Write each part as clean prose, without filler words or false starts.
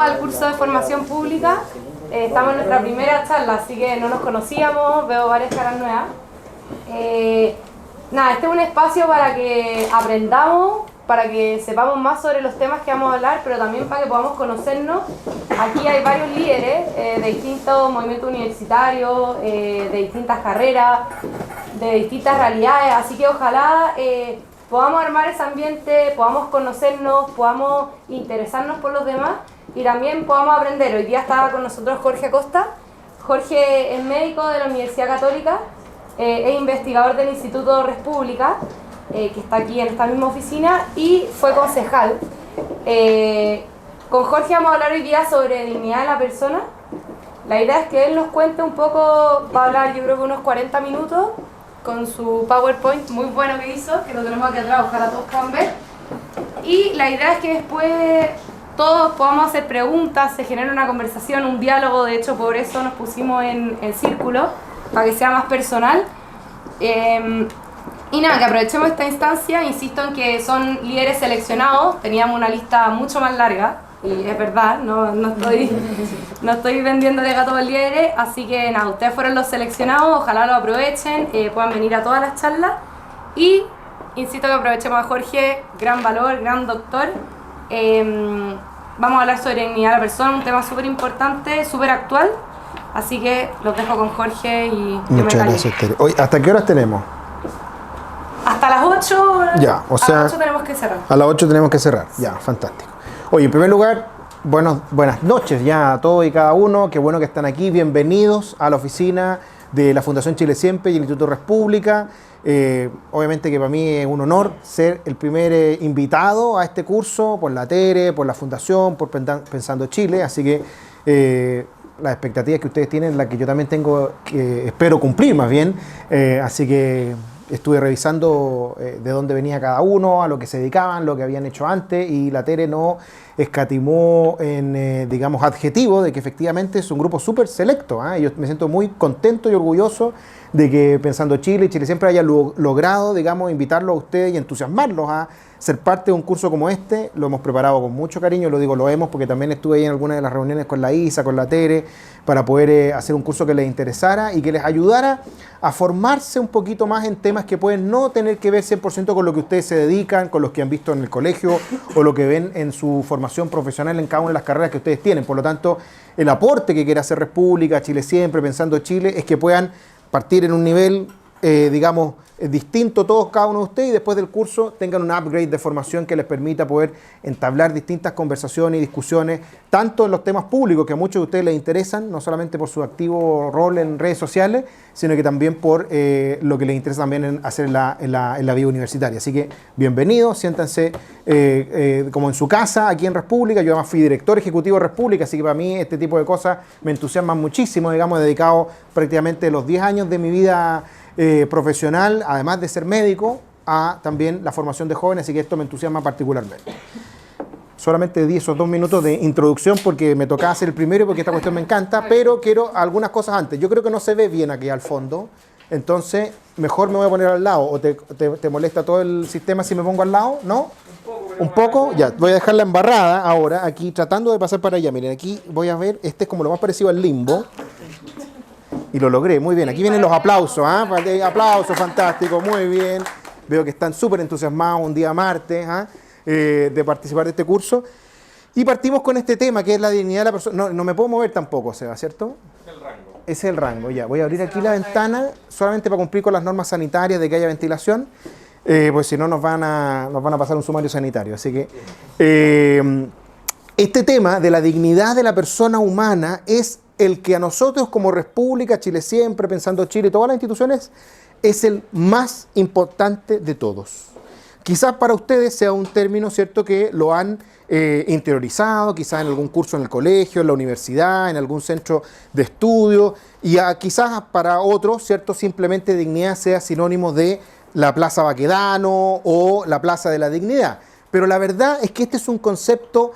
Al curso de formación pública, estamos en nuestra primera charla, así que no nos conocíamos, veo varias caras nuevas. Este es un espacio para que aprendamos, para que sepamos más sobre los temas que vamos a hablar, pero también para que podamos conocernos. Aquí hay varios líderes de distintos movimientos universitarios, de distintas carreras, de distintas realidades, así que ojalá podamos armar ese ambiente, podamos conocernos, podamos interesarnos por los demás y también podamos aprender. Hoy día estaba con nosotros Jorge Acosta. Jorge es médico de la Universidad Católica, es investigador del Instituto Res Publica, que está aquí en esta misma oficina, y fue concejal. Con Jorge vamos a hablar hoy día sobre dignidad de la persona. La idea es que él nos cuente un poco, va a hablar yo creo que unos 40 minutos, con su PowerPoint muy bueno que hizo, que lo tenemos aquí atrás, ojalá todos puedan ver. Y la idea es que después todos podamos hacer preguntas, se genere una conversación, un diálogo. De hecho, por eso nos pusimos en círculo, para que sea más personal. Y nada, que aprovechemos esta instancia. Insisto en que son líderes seleccionados, teníamos una lista mucho más larga, y es verdad, no estoy vendiéndole gato al líderes, así que nada, ustedes fueron los seleccionados, ojalá lo aprovechen, puedan venir a todas las charlas. Y insisto que aprovechemos a Jorge, gran valor, gran doctor. Vamos a hablar sobre dignidad de la persona, un tema súper importante, súper actual. Así que los dejo con Jorge y muchas gracias, Tere. Hoy, ¿hasta qué horas tenemos? Hasta las 8. Ya, o sea, a las 8 tenemos que cerrar. A las 8 tenemos que cerrar, ya, fantástico. Oye, en primer lugar, buenas noches ya a todos y cada uno. Qué bueno que están aquí. Bienvenidos a la oficina de la Fundación Chile Siempre y el Instituto Res Publica. Obviamente que para mí es un honor ser el primer invitado a este curso por la Tere, por la Fundación, por Pensando Chile. Así que las expectativas que ustedes tienen, las que yo también tengo, que espero cumplir más bien. Así que estuve revisando de dónde venía cada uno, a lo que se dedicaban, lo que habían hecho antes, y la Tere no escatimó en, digamos, adjetivo de que efectivamente es un grupo súper selecto. Yo me siento muy contento y orgulloso de que Pensando Chile y Chile Siempre haya logrado, digamos, invitarlos a ustedes y entusiasmarlos a ser parte de un curso como este. Lo hemos preparado con mucho cariño, lo digo lo hemos porque también estuve ahí en algunas de las reuniones con la Isa, con la Tere, para poder hacer un curso que les interesara y que les ayudara a formarse un poquito más en temas que pueden no tener que ver 100% con lo que ustedes se dedican, con los que han visto en el colegio o lo que ven en su formación profesional en cada una de las carreras que ustedes tienen. Por lo tanto, el aporte que quiere hacer Res Publica, Chile Siempre, Pensando Chile, es que puedan partir en un nivel, digamos, distinto todos, cada uno de ustedes, y después del curso tengan un upgrade de formación que les permita poder entablar distintas conversaciones y discusiones, tanto en los temas públicos que a muchos de ustedes les interesan, no solamente por su activo rol en redes sociales, sino que también por lo que les interesa también en hacer en la vida universitaria. Así que bienvenidos, siéntanse como en su casa, aquí en Res Publica. Yo además fui director ejecutivo de Res Publica, así que para mí este tipo de cosas me entusiasman muchísimo. Digamos, he dedicado prácticamente los 10 años de mi vida profesional, además de ser médico, a también la formación de jóvenes, así que esto me entusiasma particularmente. Solamente di esos 2 minutos de introducción porque me tocaba hacer el primero y porque esta cuestión me encanta, pero quiero algunas cosas antes. Yo creo que no se ve bien aquí al fondo, entonces mejor me voy a poner al lado. ¿O te molesta todo el sistema si me pongo al lado? ¿No? Un poco, ya, voy a dejar la embarrada ahora, aquí tratando de pasar para allá. Miren, aquí voy a ver, este es como lo más parecido al limbo. Y lo logré, muy bien. Aquí vienen los aplausos, aplausos, fantástico, muy bien. Veo que están súper entusiasmados un día martes de participar de este curso. Y partimos con este tema, que es la dignidad de la persona. No me puedo mover tampoco, Seba, ¿cierto? Es el rango. Ese es el rango, ya. Voy a abrir aquí la ventana, solamente para cumplir con las normas sanitarias de que haya ventilación, pues si no nos van a pasar un sumario sanitario. Así que este tema de la dignidad de la persona humana es el que a nosotros como Res Publica, Chile Siempre, Pensando Chile y todas las instituciones, es el más importante de todos. Quizás para ustedes sea un término, ¿cierto?, que lo han interiorizado, quizás en algún curso en el colegio, en la universidad, en algún centro de estudio, y quizás para otros, ¿cierto?, simplemente dignidad sea sinónimo de la Plaza Baquedano o la Plaza de la Dignidad. Pero la verdad es que este es un concepto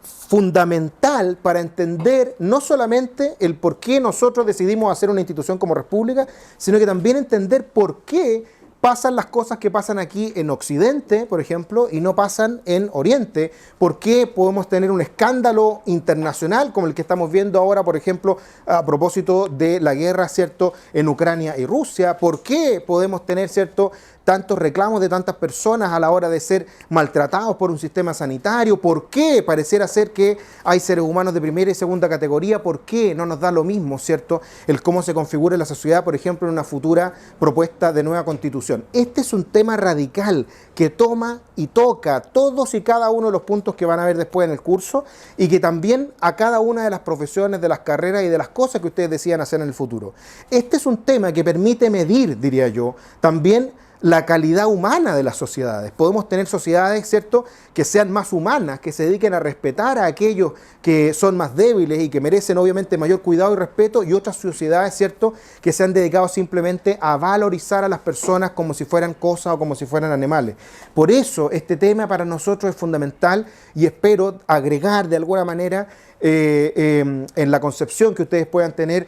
fundamental para entender no solamente el por qué nosotros decidimos hacer una institución como Res Publica, sino que también entender por qué pasan las cosas que pasan aquí en Occidente, por ejemplo, y no pasan en Oriente? ¿Por qué podemos tener un escándalo internacional como el que estamos viendo ahora, por ejemplo, a propósito de la guerra, ¿cierto?, en Ucrania y Rusia? ¿Por qué podemos tener, ¿cierto?, tantos reclamos de tantas personas a la hora de ser maltratados por un sistema sanitario? ¿Por qué pareciera ser que hay seres humanos de primera y segunda categoría? ¿Por qué no nos da lo mismo, cierto, el cómo se configure la sociedad, por ejemplo, en una futura propuesta de nueva constitución? Este es un tema radical que toma y toca todos y cada uno de los puntos que van a ver después en el curso, y que también a cada una de las profesiones, de las carreras y de las cosas que ustedes decían hacer en el futuro. Este es un tema que permite medir, diría yo, también la calidad humana de las sociedades. Podemos tener sociedades, ¿cierto?, que sean más humanas, que se dediquen a respetar a aquellos que son más débiles y que merecen obviamente mayor cuidado y respeto, y otras sociedades, ¿cierto?, que se han dedicado simplemente a valorizar a las personas como si fueran cosas o como si fueran animales. Por eso este tema para nosotros es fundamental, y espero agregar de alguna manera en la concepción que ustedes puedan tener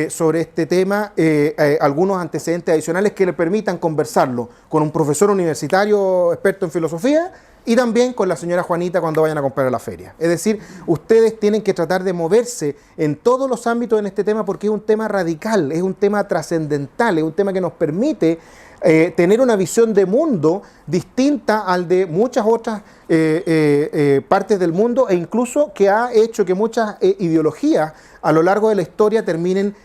sobre este tema algunos antecedentes adicionales que le permitan conversarlo con un profesor universitario experto en filosofía, y también con la señora Juanita cuando vayan a comprar a la feria. Es decir, ustedes tienen que tratar de moverse en todos los ámbitos en este tema, porque es un tema radical, es un tema trascendental, es un tema que nos permite tener una visión de mundo distinta al de muchas otras partes del mundo, e incluso que ha hecho que muchas ideologías a lo largo de la historia terminen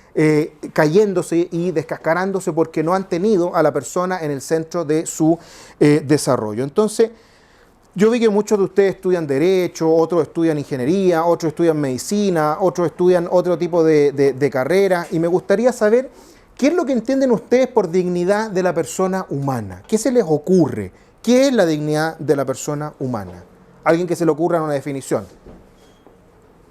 cayéndose y descascarándose porque no han tenido a la persona en el centro de su desarrollo. Entonces, yo vi que muchos de ustedes estudian Derecho, otros estudian Ingeniería, otros estudian Medicina, otros estudian otro tipo de carreras, y me gustaría saber qué es lo que entienden ustedes por dignidad de la persona humana. ¿Qué se les ocurre? ¿Qué es la dignidad de la persona humana? Alguien que se le ocurra una definición.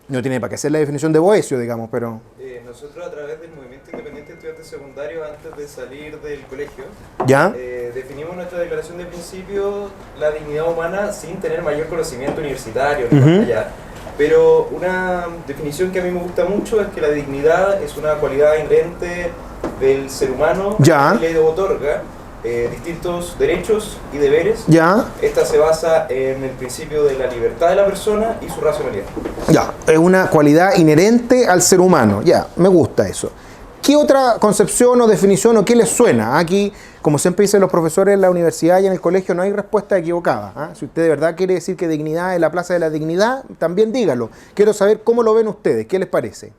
No tiene para qué ser la definición de Boecio, digamos, pero... Nosotros, a través del Movimiento Independiente de Estudiantes Secundarios, antes de salir del colegio, ¿ya? Definimos nuestra declaración de principio, la dignidad humana, sin tener mayor conocimiento universitario ni más allá. Pero una definición que a mí me gusta mucho es que la dignidad es una cualidad inherente del ser humano, ¿ya? que le otorga distintos derechos y deberes. ¿Ya? Esta se basa en el principio de la libertad de la persona y su racionalidad. Ya, es una cualidad inherente al ser humano. Ya, me gusta eso. ¿Qué otra concepción o definición o qué les suena? Aquí, como siempre dicen los profesores en la universidad y en el colegio, no hay respuesta equivocada. Si usted de verdad quiere decir que dignidad es la plaza de la dignidad, también dígalo. Quiero saber cómo lo ven ustedes, ¿qué les parece?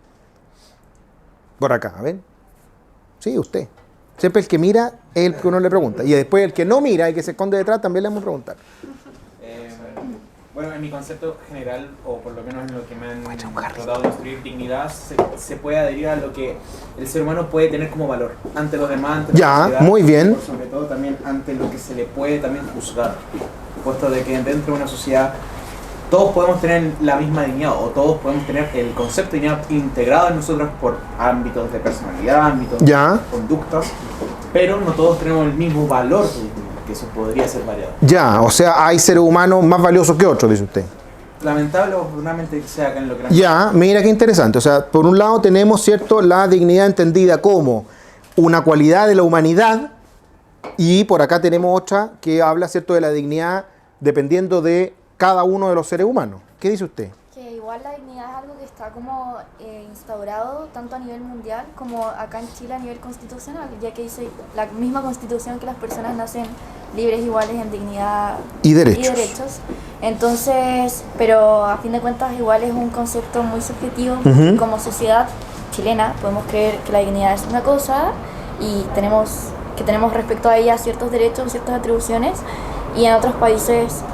Por acá, ¿ven? Sí, usted. Siempre el que mira es el que uno le pregunta. Y después el que no mira y que se esconde detrás también le vamos a preguntar. Bueno, en mi concepto general, o por lo menos en lo que me han tratado de construir, dignidad se puede adherir a lo que el ser humano puede tener como valor ante los demás, ante la sociedad, muy bien. por sobre todo también ante lo que se le puede también juzgar, puesto de que dentro de una sociedad todos podemos tener la misma dignidad, o todos podemos tener el concepto de dignidad integrado en nosotros por ámbitos de personalidad, ámbitos de conductas, pero no todos tenemos el mismo valor de dignidad, que eso podría ser variado. Ya, o sea, hay seres humanos más valiosos que otros, dice usted. Lamentable o afortunadamente que sea acá en lo que... Ya, mira qué interesante. O sea, por un lado tenemos, ¿cierto?, la dignidad entendida como una cualidad de la humanidad, y por acá tenemos otra que habla, ¿cierto?, de la dignidad dependiendo de cada uno de los seres humanos. ¿Qué dice usted? Que igual la dignidad es algo que está como instaurado tanto a nivel mundial como acá en Chile a nivel constitucional, ya que dice la misma constitución que las personas nacen libres, iguales en dignidad y derechos. Entonces, pero a fin de cuentas igual es un concepto muy subjetivo. Como sociedad chilena podemos creer que la dignidad es una cosa y tenemos respecto a ella ciertos derechos, ciertas atribuciones, y en otros países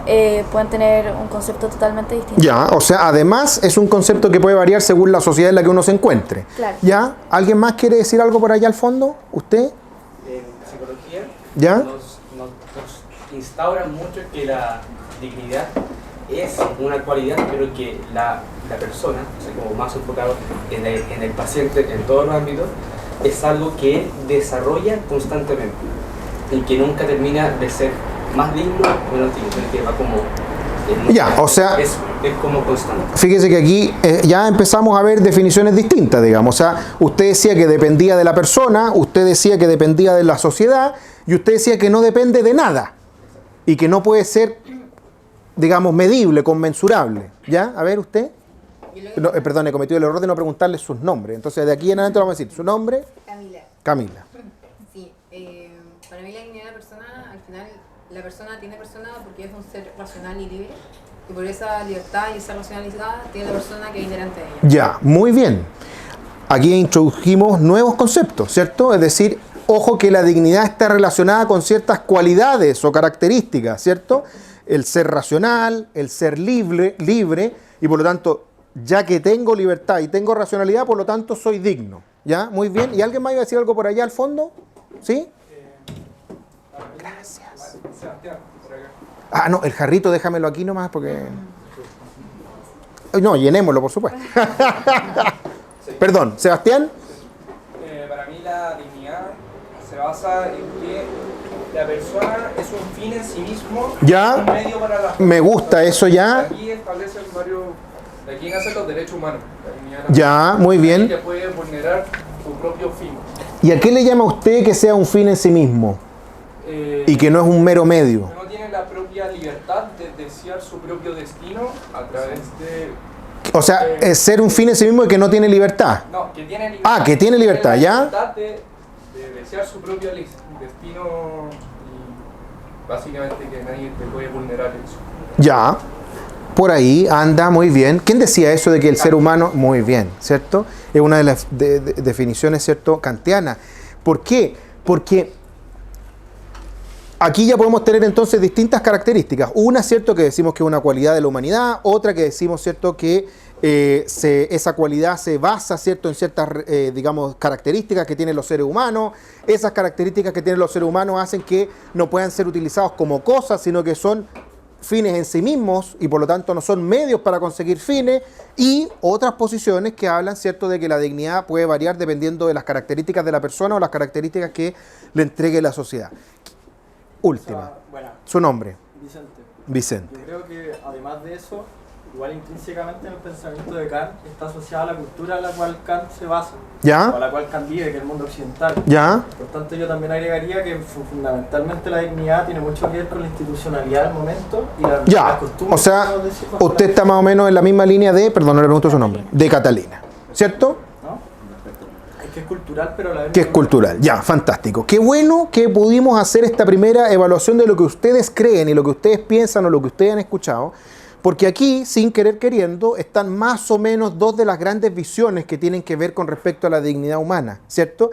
pueden tener un concepto totalmente distinto. Ya, o sea, además es un concepto que puede variar según la sociedad en la que uno se encuentre. Claro. ¿Ya? ¿Alguien más quiere decir algo por allá al fondo? ¿Usted? En psicología ¿ya? nos instauran mucho que la dignidad es una cualidad, pero que la persona, o sea, como más enfocado en el paciente en todos los ámbitos, es algo que desarrolla constantemente y que nunca termina de ser más digno o menos digno, que va como... Ya, o sea, es como constante. Fíjese que aquí ya empezamos a ver definiciones distintas, digamos. O sea, usted decía que dependía de la persona, usted decía que dependía de la sociedad, Y usted decía que no depende de nada y que no puede ser, digamos, medible, conmensurable. ¿Ya? A ver, usted. No, perdón, he cometido el error de no preguntarle sus nombres. Entonces, de aquí en adelante vamos a decir su nombre. Camila. Camila. Sí, para mí la dignidad de la persona, al final, la persona tiene persona porque es un ser racional y libre. Y por esa libertad y esa racionalidad tiene la persona que es inherente a ella. Ya, muy bien. Aquí introdujimos nuevos conceptos, ¿cierto? Es decir, ojo que la dignidad está relacionada con ciertas cualidades o características, ¿cierto? El ser racional, el ser libre, y por lo tanto, ya que tengo libertad y tengo racionalidad, por lo tanto soy digno. ¿Ya? Muy bien. ¿Y alguien más iba a decir algo por allá al fondo? ¿Sí? Gracias. Ah, no, el jarrito déjamelo aquí nomás porque... No, llenémoslo, por supuesto. Perdón, Sebastián. Para mí la dignidad se basa en que la persona es un fin en sí mismo, Ya. un medio para la... Me gusta eso ya. Aquí establecen varios... De aquí nacen los derechos humanos. La dignidad Ya, muy bien. que puede vulnerar su propio fin. ¿Y a qué le llama usted que sea un fin en sí mismo? Y que no es un mero medio. No tiene la propia libertad de desear su propio destino a través de... O sea, es ser un fin en sí mismo y que no tiene libertad. No, que tiene libertad. Ah, que tiene libertad, la ¿ya? libertad de desear su propio destino y básicamente que nadie te puede vulnerar eso. Ya. Por ahí anda muy bien. ¿Quién decía eso de que el ser humano... Muy bien, ¿cierto? Es una de las definiciones, ¿cierto?, kantianas. ¿Por qué? Porque aquí ya podemos tener entonces distintas características. Una, ¿cierto?, que decimos que es una cualidad de la humanidad. Otra que decimos, ¿cierto?, que esa cualidad se basa, ¿cierto?, en ciertas, digamos, características que tienen los seres humanos. Esas características que tienen los seres humanos hacen que no puedan ser utilizados como cosas, sino que son fines en sí mismos y por lo tanto no son medios para conseguir fines, y otras posiciones que hablan, ¿cierto?, de que la dignidad puede variar dependiendo de las características de la persona o las características que le entregue la sociedad. Última. Bueno, Su nombre. Vicente. Vicente. Yo creo que además de eso, igual intrínsecamente en el pensamiento de Kant está asociada a la cultura a la cual Kant se basa, o a ¿Ya? la cual Kant vive, que es el mundo occidental. ¿Ya? Por tanto, yo también agregaría que fundamentalmente la dignidad tiene mucho que ver con la institucionalidad del momento y las Ya. costumbres. O sea, podemos decir, bajo usted la- está más o menos en la misma línea de, perdón, no le pregunto su nombre, de Catalina, ¿cierto? ¿no? Es que es cultural, pero a la vez... Que es cultural. Ya, fantástico. Qué bueno que pudimos hacer esta primera evaluación de lo que ustedes creen y lo que ustedes piensan o lo que ustedes han escuchado, porque aquí, sin querer queriendo, están más o menos dos de las grandes visiones que tienen que ver con respecto a la dignidad humana, ¿cierto?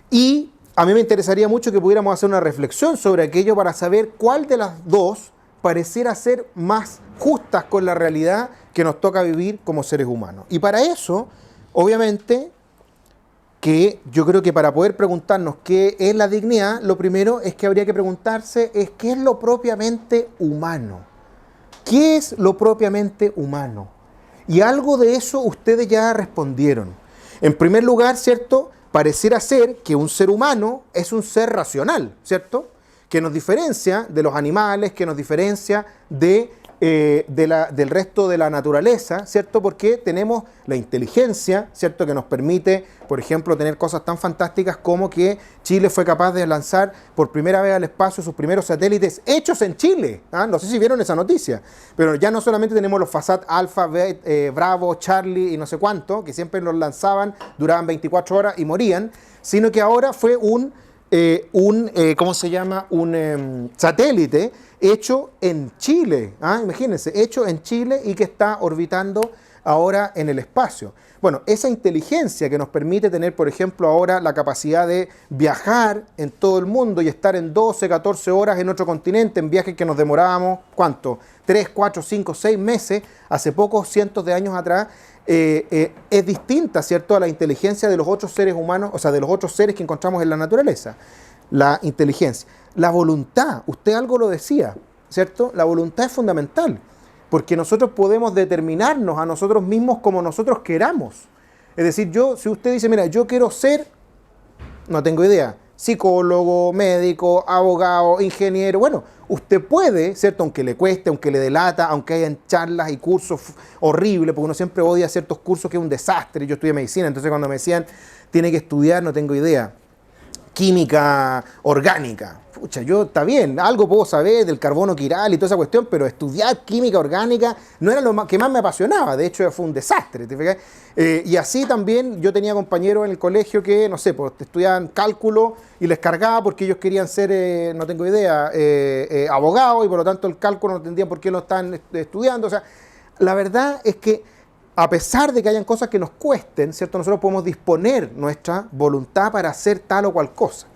Y a mí me interesaría mucho que pudiéramos hacer una reflexión sobre aquello para saber cuál de las dos pareciera ser más justas con la realidad que nos toca vivir como seres humanos. Y para eso, obviamente, que yo creo que para poder preguntarnos qué es la dignidad, lo primero es que habría que preguntarse es qué es lo propiamente humano. ¿Qué es lo propiamente humano? Y algo de eso ustedes ya respondieron. En primer lugar, ¿cierto?, pareciera ser que un ser humano es un ser racional, ¿cierto?, que nos diferencia de los animales, que nos diferencia del resto de la naturaleza, ¿cierto? Porque tenemos la inteligencia, ¿cierto?, que nos permite, por ejemplo, tener cosas tan fantásticas como que Chile fue capaz de lanzar por primera vez al espacio sus primeros satélites hechos en Chile. ¿Ah? No sé si vieron esa noticia, pero ya no solamente tenemos los Fasat Alpha, Bravo, Charlie y no sé cuánto, que siempre los lanzaban, duraban 24 horas y morían, sino que ahora fue ¿cómo se llama? Un satélite hecho en Chile, imagínense, hecho en Chile y que está orbitando ahora en el espacio. Bueno, esa inteligencia que nos permite tener, por ejemplo, ahora la capacidad de viajar en todo el mundo y estar en 12, 14 horas en otro continente, en viajes que nos demorábamos, ¿cuánto? 3, 4, 5, 6 meses, hace pocos cientos de años atrás, es distinta, ¿cierto?, a la inteligencia de los otros seres humanos, o sea, de los otros seres que encontramos en la naturaleza. La inteligencia. La voluntad, usted algo lo decía, ¿cierto? La voluntad es fundamental, porque nosotros podemos determinarnos a nosotros mismos como nosotros queramos. Es decir, si usted dice, mira, yo quiero ser, no tengo idea, psicólogo, médico, abogado, ingeniero, bueno, usted puede, ¿cierto?, aunque le cueste, aunque le delata, aunque hayan charlas y cursos horribles, porque uno siempre odia ciertos cursos que es un desastre. Yo estudié medicina, entonces cuando me decían, tiene que estudiar, no tengo idea. química orgánica. Pucha, yo está bien, algo puedo saber del carbono quiral y toda esa cuestión, pero estudiar química orgánica no era lo que más me apasionaba, de hecho fue un desastre, ¿te fijas? Y así también yo tenía compañeros en el colegio que, no sé, pues estudiaban cálculo y les cargaba porque ellos querían ser, no tengo idea, abogados, y por lo tanto el cálculo no entendían por qué lo están estudiando. O sea, la verdad es que a pesar de que hayan cosas que nos cuesten, ¿cierto? Nosotros podemos disponer nuestra voluntad para hacer tal o cual cosa.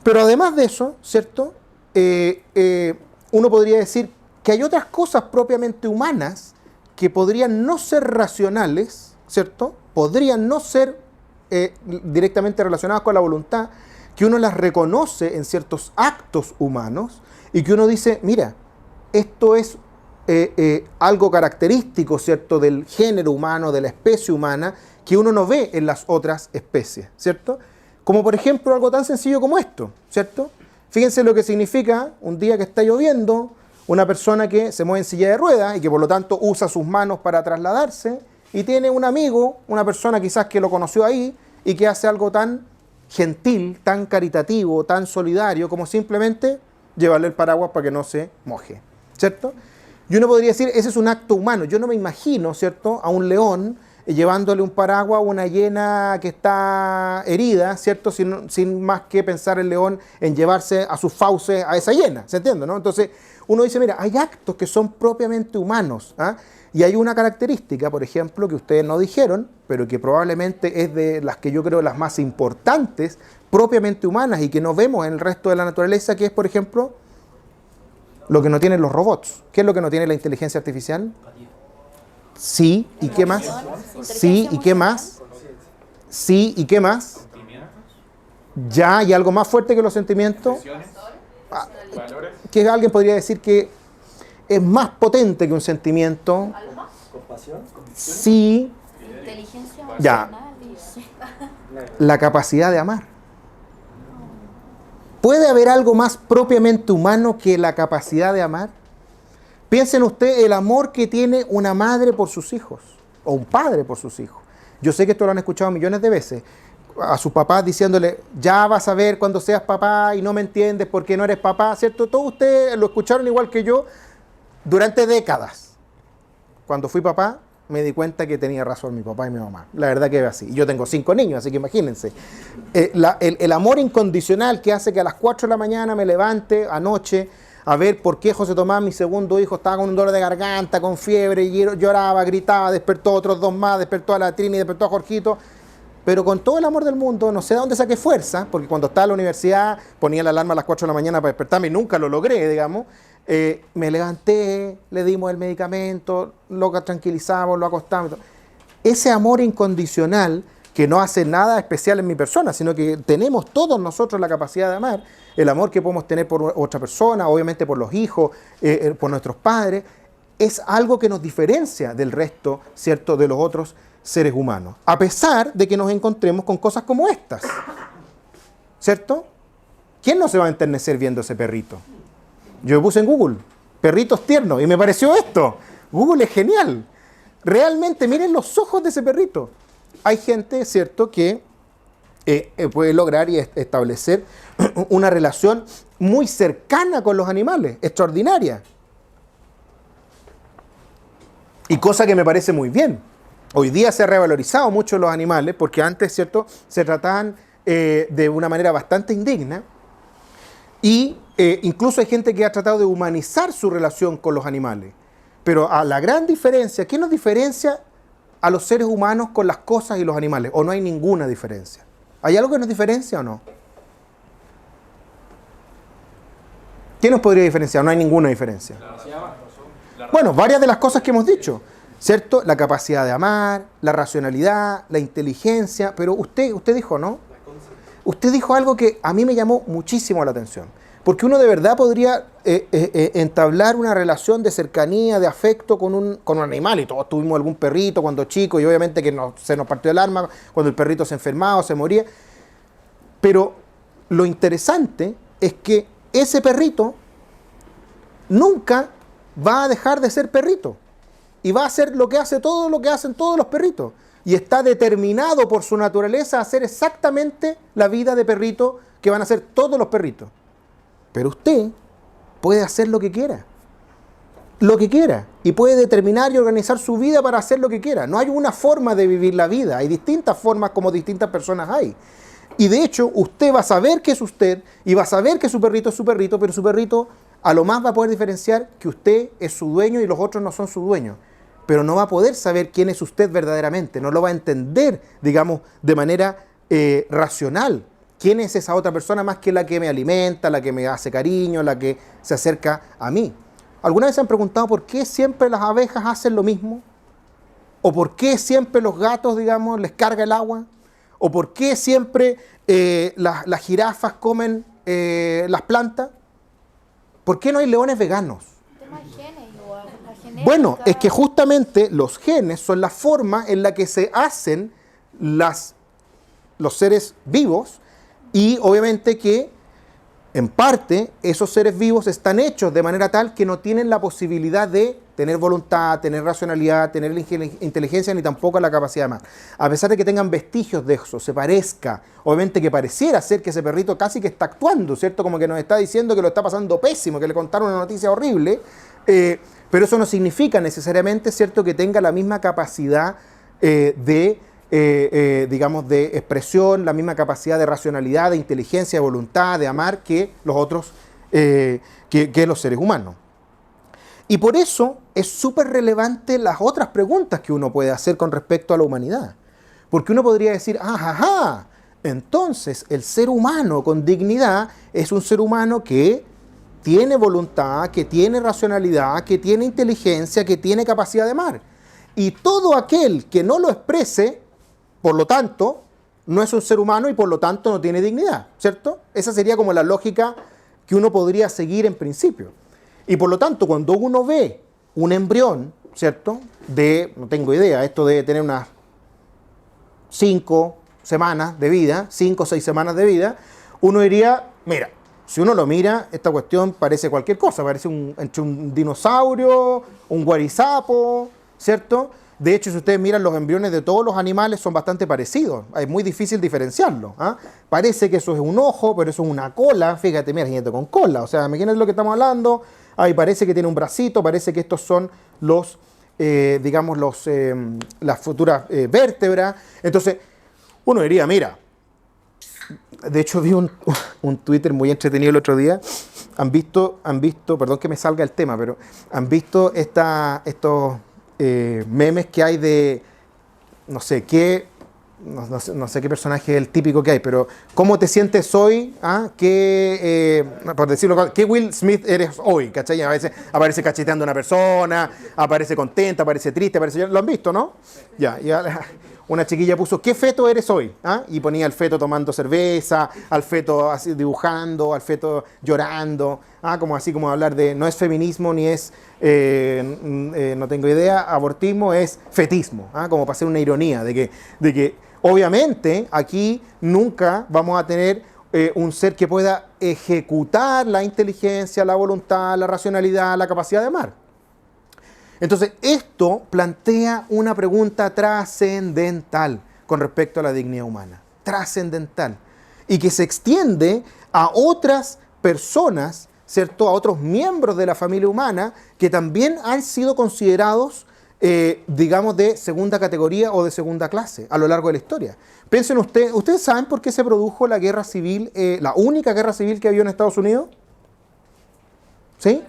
Pero además de eso, ¿cierto? Uno podría decir que hay otras cosas propiamente humanas que podrían no ser racionales, ¿cierto? Podrían no ser directamente relacionadas con la voluntad, que uno las reconoce en ciertos actos humanos y que uno dice, mira, esto es algo característico, ¿cierto?, del género humano, de la especie humana, que uno no ve en las otras especies, ¿cierto? Como por ejemplo algo tan sencillo como esto, ¿cierto? Fíjense lo que significa un día que está lloviendo, una persona que se mueve en silla de ruedas y que por lo tanto usa sus manos para trasladarse y tiene un amigo, una persona quizás que lo conoció ahí y que hace algo tan gentil, tan caritativo, tan solidario como simplemente llevarle el paraguas para que no se moje, ¿cierto? Y uno podría decir, ese es un acto humano. Yo no me imagino, ¿cierto?, a un león llevándole un paraguas a una hiena que está herida, ¿cierto?, sin más que pensar el león en llevarse a sus fauces a esa hiena, ¿se entiende, no? Entonces, uno dice, mira, hay actos que son propiamente humanos, ¿ah? Y hay una característica, por ejemplo, que ustedes no dijeron, pero que probablemente es de las que yo creo las más importantes, propiamente humanas, y que no vemos en el resto de la naturaleza, que es, por ejemplo, lo que no tienen los robots. ¿Qué es lo que no tiene la inteligencia artificial? Sí, ¿y qué más? Sí, ¿y qué más? Sí, ¿y qué más? Ya, ¿y algo más fuerte que los sentimientos? Que alguien podría decir que es más potente que un sentimiento. ¿Compasión? Sí. Inteligencia Ya. emocional. La capacidad de amar. ¿Puede haber algo más propiamente humano que la capacidad de amar? Piensen ustedes el amor que tiene una madre por sus hijos, o un padre por sus hijos. Yo sé que esto lo han escuchado millones de veces, a sus papás diciéndole, ya vas a ver cuando seas papá y no me entiendes porque no eres papá, ¿cierto? Todos ustedes lo escucharon igual que yo durante décadas. Cuando fui papá, me di cuenta que tenía razón mi papá y mi mamá. La verdad que es así. Y yo tengo 5 niños, así que imagínense. El amor incondicional que hace que a las 4 de la mañana me levante anoche a ver por qué José Tomás, mi segundo hijo, estaba con un dolor de garganta, con fiebre, y lloraba, gritaba, despertó a otros 2 más, despertó a la Trini, despertó a Jorgito. Pero con todo el amor del mundo, no sé de dónde saqué fuerza, porque cuando estaba en la universidad ponía la alarma a las 4 de la mañana para despertarme y nunca lo logré, digamos. Me levanté, le dimos el medicamento, lo tranquilizamos, lo acostamos. Ese amor incondicional que no hace nada especial en mi persona, sino que tenemos todos nosotros la capacidad de amar, el amor que podemos tener por otra persona, obviamente por los hijos, por nuestros padres, es algo que nos diferencia del resto, ¿cierto?, de los otros seres humanos, a pesar de que nos encontremos con cosas como estas, ¿cierto? ¿Quién no se va a enternecer viendo ese perrito? Yo puse en Google, perritos tiernos, y me pareció esto. Google es genial. Realmente, miren los ojos de ese perrito. Hay gente, ¿cierto?, que puede lograr y establecer una relación muy cercana con los animales, extraordinaria. Y cosa que me parece muy bien. Hoy día se ha revalorizado mucho los animales, porque antes, ¿cierto?, se trataban de una manera bastante indigna. Y incluso hay gente que ha tratado de humanizar su relación con los animales. Pero a la gran diferencia, ¿qué nos diferencia a los seres humanos con las cosas y los animales? ¿O no hay ninguna diferencia? ¿Hay algo que nos diferencia o no? ¿Qué nos podría diferenciar? No hay ninguna diferencia. Bueno, varias de las cosas que hemos dicho, ¿cierto? La capacidad de amar, la racionalidad, la inteligencia, pero usted dijo, ¿no? Usted dijo algo que a mí me llamó muchísimo la atención, porque uno de verdad podría entablar una relación de cercanía, de afecto con un animal, y todos tuvimos algún perrito cuando chicos, y obviamente que se nos partió el alma cuando el perrito se enfermaba o se moría, pero lo interesante es que ese perrito nunca va a dejar de ser perrito, y va a hacer lo que hace todo lo que hacen todos los perritos. y está determinado por su naturaleza a hacer exactamente la vida de perrito que van a hacer todos los perritos. Pero usted puede hacer lo que quiera. Lo que quiera. Y puede determinar y organizar su vida para hacer lo que quiera. No hay una forma de vivir la vida. Hay distintas formas como distintas personas hay. Y de hecho, usted va a saber que es usted y va a saber que su perrito es su perrito, pero su perrito a lo más va a poder diferenciar que usted es su dueño y los otros no son su dueño. Pero no va a poder saber quién es usted verdaderamente. No lo va a entender, digamos, de manera racional. ¿Quién es esa otra persona más que la que me alimenta, la que me hace cariño, la que se acerca a mí? ¿Alguna vez se han preguntado por qué siempre las abejas hacen lo mismo? ¿O por qué siempre los gatos, digamos, les carga el agua? ¿O por qué siempre las jirafas comen las plantas? ¿Por qué no hay leones veganos? Bueno, es que justamente los genes son la forma en la que se hacen los seres vivos y obviamente que en parte esos seres vivos están hechos de manera tal que no tienen la posibilidad de tener voluntad, tener racionalidad, tener la inteligencia ni tampoco la capacidad de amar. A pesar de que tengan vestigios de eso, se parezca, obviamente que pareciera ser que ese perrito casi que está actuando, ¿cierto? Como que nos está diciendo que lo está pasando pésimo, que le contaron una noticia horrible, pero eso no significa necesariamente, ¿cierto?, que tenga la misma capacidad digamos, de expresión, la misma capacidad de racionalidad, de inteligencia, de voluntad, de amar que los otros, que los seres humanos. Y por eso es súper relevante las otras preguntas que uno puede hacer con respecto a la humanidad. Porque uno podría decir, ajá, entonces el ser humano con dignidad es un ser humano que tiene voluntad, que tiene racionalidad, que tiene inteligencia, que tiene capacidad de amar. Y todo aquel que no lo exprese, por lo tanto, no es un ser humano y por lo tanto no tiene dignidad, ¿cierto? Esa sería como la lógica que uno podría seguir en principio. Y por lo tanto, cuando uno ve un embrión, ¿cierto? No tengo idea, esto de tener unas 5 semanas de vida, 5 o 6 semanas de vida, uno diría, mira, si uno lo mira, esta cuestión parece cualquier cosa, parece entre un dinosaurio, un guarizapo, ¿cierto? De hecho, si ustedes miran los embriones de todos los animales, son bastante parecidos. Es muy difícil diferenciarlo. Parece que eso es un ojo, pero eso es una cola. Fíjate, mira, gente con cola. O sea, imagínate lo que estamos hablando. Ahí parece que tiene un bracito, parece que estos son las futuras vértebras. Entonces, uno diría, mira, de hecho vi un Twitter muy entretenido el otro día. Han visto, perdón que me salga el tema, pero han visto estos memes que hay de, no sé qué personaje es el típico que hay, pero ¿cómo te sientes hoy? Por decirlo, ¿qué Will Smith eres hoy? ¿Cachai? A veces aparece cacheteando a una persona, aparece contenta, aparece triste, ¿lo han visto, no? Ya, una chiquilla puso, ¿qué feto eres hoy? Y ponía al feto tomando cerveza, al feto así dibujando, al feto llorando, como así como hablar de, no es feminismo ni es, no tengo idea, abortismo, es fetismo, como para hacer una ironía de que obviamente aquí nunca vamos a tener un ser que pueda ejecutar la inteligencia, la voluntad, la racionalidad, la capacidad de amar. Entonces, esto plantea una pregunta trascendental con respecto a la dignidad humana. Trascendental. Y que se extiende a otras personas, ¿cierto? A otros miembros de la familia humana que también han sido considerados, digamos, de segunda categoría o de segunda clase a lo largo de la historia. Piensen ¿ustedes saben por qué se produjo la guerra civil, la única guerra civil que había en Estados Unidos? ¿Sí?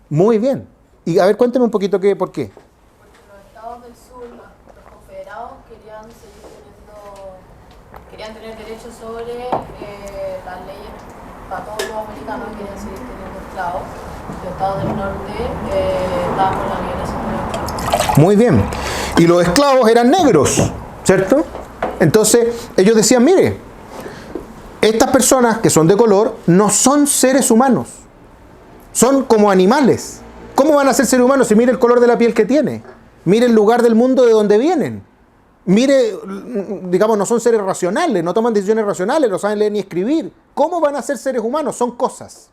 Muy bien. Y a ver, cuénteme un poquito por qué. Porque los estados del sur, los confederados, querían tener derechos sobre las leyes para todos los americanos, querían seguir teniendo esclavos. Los estados del norte estaban por la liberación de los esclavos. Muy bien. Y los esclavos eran negros, ¿cierto? Entonces, ellos decían, mire, estas personas que son de color no son seres humanos, son como animales. ¿Cómo van a ser seres humanos si mire el color de la piel que tiene? Mire el lugar del mundo de donde vienen. Mire, digamos, no son seres racionales, no toman decisiones racionales, no saben leer ni escribir. ¿Cómo van a ser seres humanos? Son cosas.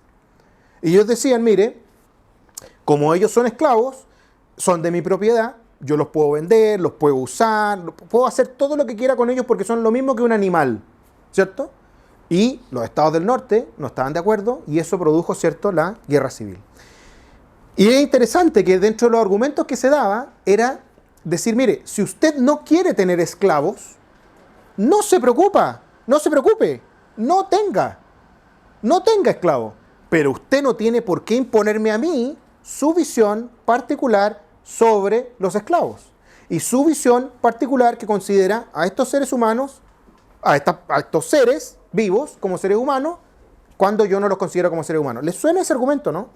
Y ellos decían, mire, como ellos son esclavos, son de mi propiedad, yo los puedo vender, los puedo usar, puedo hacer todo lo que quiera con ellos porque son lo mismo que un animal, ¿cierto? Y los estados del norte no estaban de acuerdo y eso produjo, ¿cierto?, la guerra civil. Y es interesante que dentro de los argumentos que se daba era decir, mire, si usted no quiere tener esclavos, no se preocupe, no tenga esclavos. Pero usted no tiene por qué imponerme a mí su visión particular sobre los esclavos. Y su visión particular que considera a estos seres humanos, a estos seres vivos como seres humanos, cuando yo no los considero como seres humanos. ¿Les suena ese argumento, no?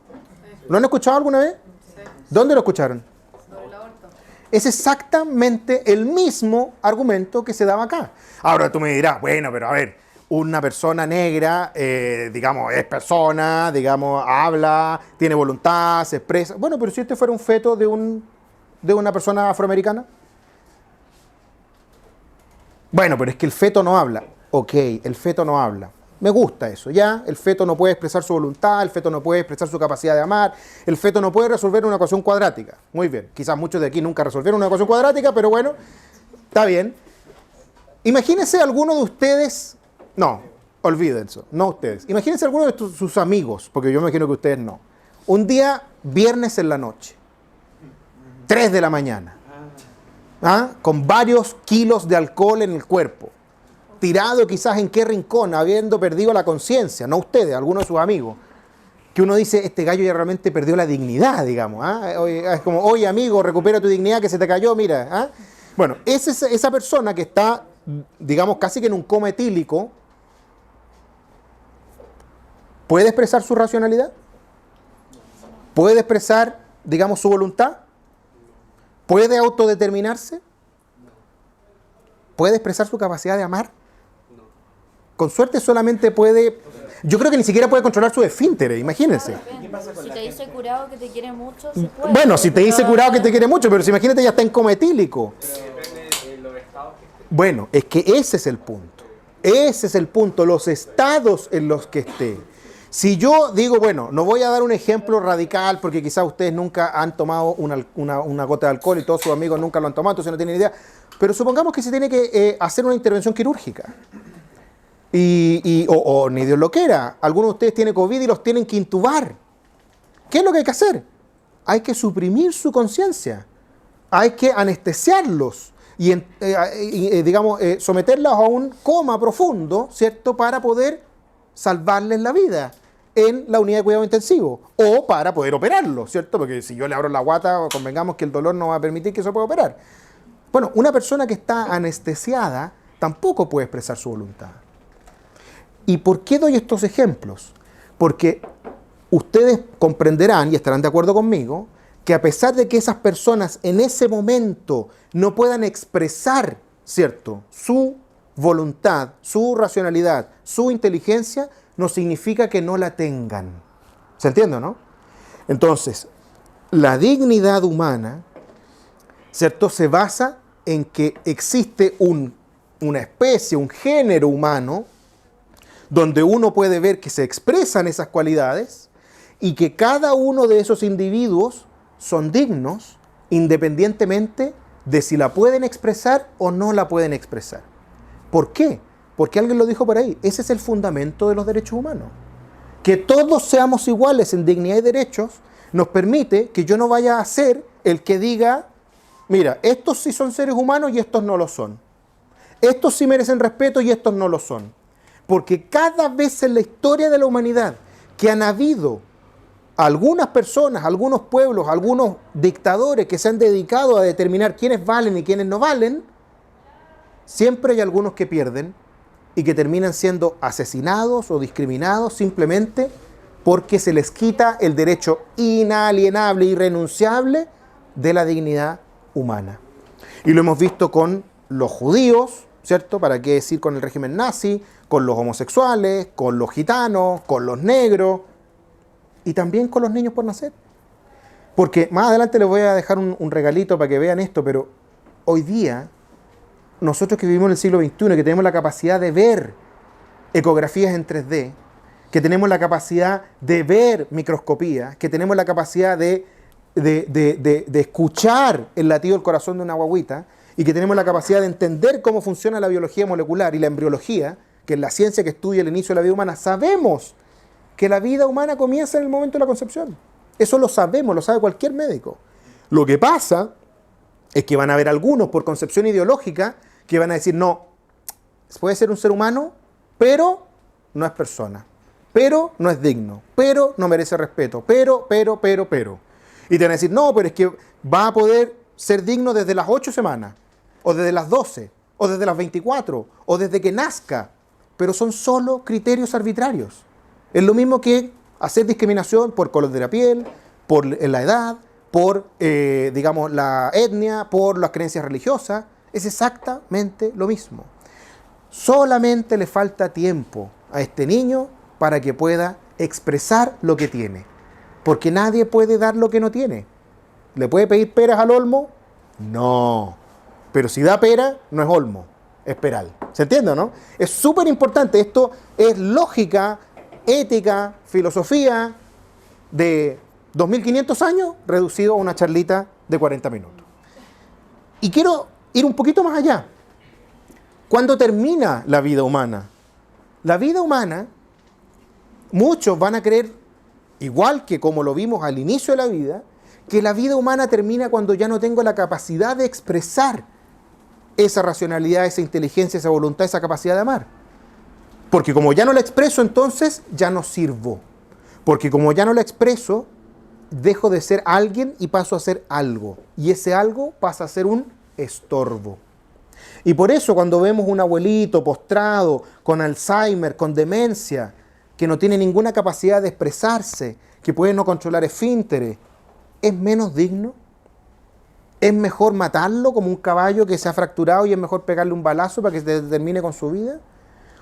¿Lo han escuchado alguna vez? Sí. ¿Dónde lo escucharon? Sobre el aborto. Es exactamente el mismo argumento que se daba acá. Ahora tú me dirás, bueno, pero a ver, una persona negra, digamos, es persona, digamos, habla, tiene voluntad, se expresa. Bueno, pero si este fuera un feto de una persona afroamericana. Bueno, pero es que el feto no habla. Ok, el feto no habla. Me gusta eso, ¿ya? El feto no puede expresar su voluntad, el feto no puede expresar su capacidad de amar, el feto no puede resolver una ecuación cuadrática. Muy bien, quizás muchos de aquí nunca resolvieron una ecuación cuadrática, pero bueno, está bien. Imagínense alguno de ustedes, no, olviden eso, no ustedes. Imagínense alguno de sus amigos, porque yo me imagino que ustedes no. Un día, viernes en la noche, 3 de la mañana, ¿ah? Con varios kilos de alcohol en el cuerpo. Tirado quizás en qué rincón, habiendo perdido la conciencia, no ustedes, algunos de sus amigos, que uno dice, este gallo ya realmente perdió la dignidad, digamos. Es como, oye amigo, recupera tu dignidad que se te cayó, mira. ¿Ah? Bueno, esa persona que está, digamos, casi que en un coma etílico, ¿puede expresar su racionalidad? ¿Puede expresar, digamos, su voluntad? ¿Puede autodeterminarse? ¿Puede expresar su capacidad de amar? Con suerte solamente puede... Yo creo que ni siquiera puede controlar su esfínteres, imagínense. Si te dice curado que te quiere mucho, se puede. Bueno, si te dice curado que te quiere mucho, pero si imagínate ya está en coma etílico. Depende de los estados que esté. Bueno, es que ese es el punto. Ese es el punto, los estados en los que esté. Si yo digo, bueno, no voy a dar un ejemplo radical porque quizás ustedes nunca han tomado una gota de alcohol y todos sus amigos nunca lo han tomado, entonces no tienen idea. Pero supongamos que se tiene que hacer una intervención quirúrgica. O ni Dios lo quiera. Algunos de ustedes tienen COVID y los tienen que intubar. ¿Qué es lo que hay que hacer? Hay que suprimir su conciencia. Hay que anestesiarlos y digamos, someterlos a un coma profundo, ¿cierto? Para poder salvarles la vida en la unidad de cuidado intensivo o para poder operarlo, ¿cierto? Porque si yo le abro la guata, convengamos que el dolor no va a permitir que se pueda operar. Bueno, una persona que está anestesiada tampoco puede expresar su voluntad. ¿Y por qué doy estos ejemplos? Porque ustedes comprenderán y estarán de acuerdo conmigo que a pesar de que esas personas en ese momento no puedan expresar, ¿cierto?, su voluntad, su racionalidad, su inteligencia, no significa que no la tengan. ¿Se entiende, no? Entonces, la dignidad humana, ¿cierto?, se basa en que existe una especie, un género humano, donde uno puede ver que se expresan esas cualidades y que cada uno de esos individuos son dignos independientemente de si la pueden expresar o no la pueden expresar. ¿Por qué? Porque alguien lo dijo por ahí. Ese es el fundamento de los derechos humanos. Que todos seamos iguales en dignidad y derechos nos permite que yo no vaya a ser el que diga, mira, estos sí son seres humanos y estos no lo son. Estos sí merecen respeto y estos no lo son. Porque cada vez en la historia de la humanidad que han habido algunas personas, algunos pueblos, algunos dictadores que se han dedicado a determinar quiénes valen y quiénes no valen, siempre hay algunos que pierden y que terminan siendo asesinados o discriminados simplemente porque se les quita el derecho inalienable, irrenunciable de la dignidad humana. Y lo hemos visto con los judíos, ¿cierto? ¿Para qué decir con el régimen nazi? Con los homosexuales, con los gitanos, con los negros y también con los niños por nacer. Porque más adelante les voy a dejar un regalito para que vean esto, pero hoy día, nosotros que vivimos en el siglo XXI, que tenemos la capacidad de ver ecografías en 3D, que tenemos la capacidad de ver microscopía, que tenemos la capacidad de de escuchar el latido del corazón de una guagüita y que tenemos la capacidad de entender cómo funciona la biología molecular y la embriología, que es la ciencia que estudia el inicio de la vida humana, sabemos que la vida humana comienza en el momento de la concepción. Eso lo sabemos, lo sabe cualquier médico. Lo que pasa es que van a haber algunos por concepción ideológica que van a decir, no, puede ser un ser humano, pero no es persona, pero no es digno, pero no merece respeto, pero. Y te van a decir, no, pero es que va a poder ser digno desde las 8 semanas, o desde las 12, o desde las 24, o desde que nazca, pero son solo criterios arbitrarios. Es lo mismo que hacer discriminación por color de la piel, por la edad, por, digamos, la etnia, por las creencias religiosas. Es exactamente lo mismo. Solamente le falta tiempo a este niño para que pueda expresar lo que tiene. Porque nadie puede dar lo que no tiene. ¿Le puede pedir peras al olmo? No. Pero si da pera, no es olmo, es peral. ¿Se entiende o no? Es súper importante. Esto es lógica, ética, filosofía de 2500 años reducido a una charlita de 40 minutos. Y quiero ir un poquito más allá. ¿Cuándo termina la vida humana? La vida humana, muchos van a creer, igual que como lo vimos al inicio de la vida, que la vida humana termina cuando ya no tengo la capacidad de expresar esa racionalidad, esa inteligencia, esa voluntad, esa capacidad de amar. Porque como ya no la expreso, entonces ya no sirvo. Porque como ya no la expreso, dejo de ser alguien y paso a ser algo. Y ese algo pasa a ser un estorbo. Y por eso cuando vemos un abuelito postrado, con Alzheimer, con demencia, que no tiene ninguna capacidad de expresarse, que puede no controlar esfínteres, ¿es menos digno? ¿Es mejor matarlo como un caballo que se ha fracturado y es mejor pegarle un balazo para que se termine con su vida?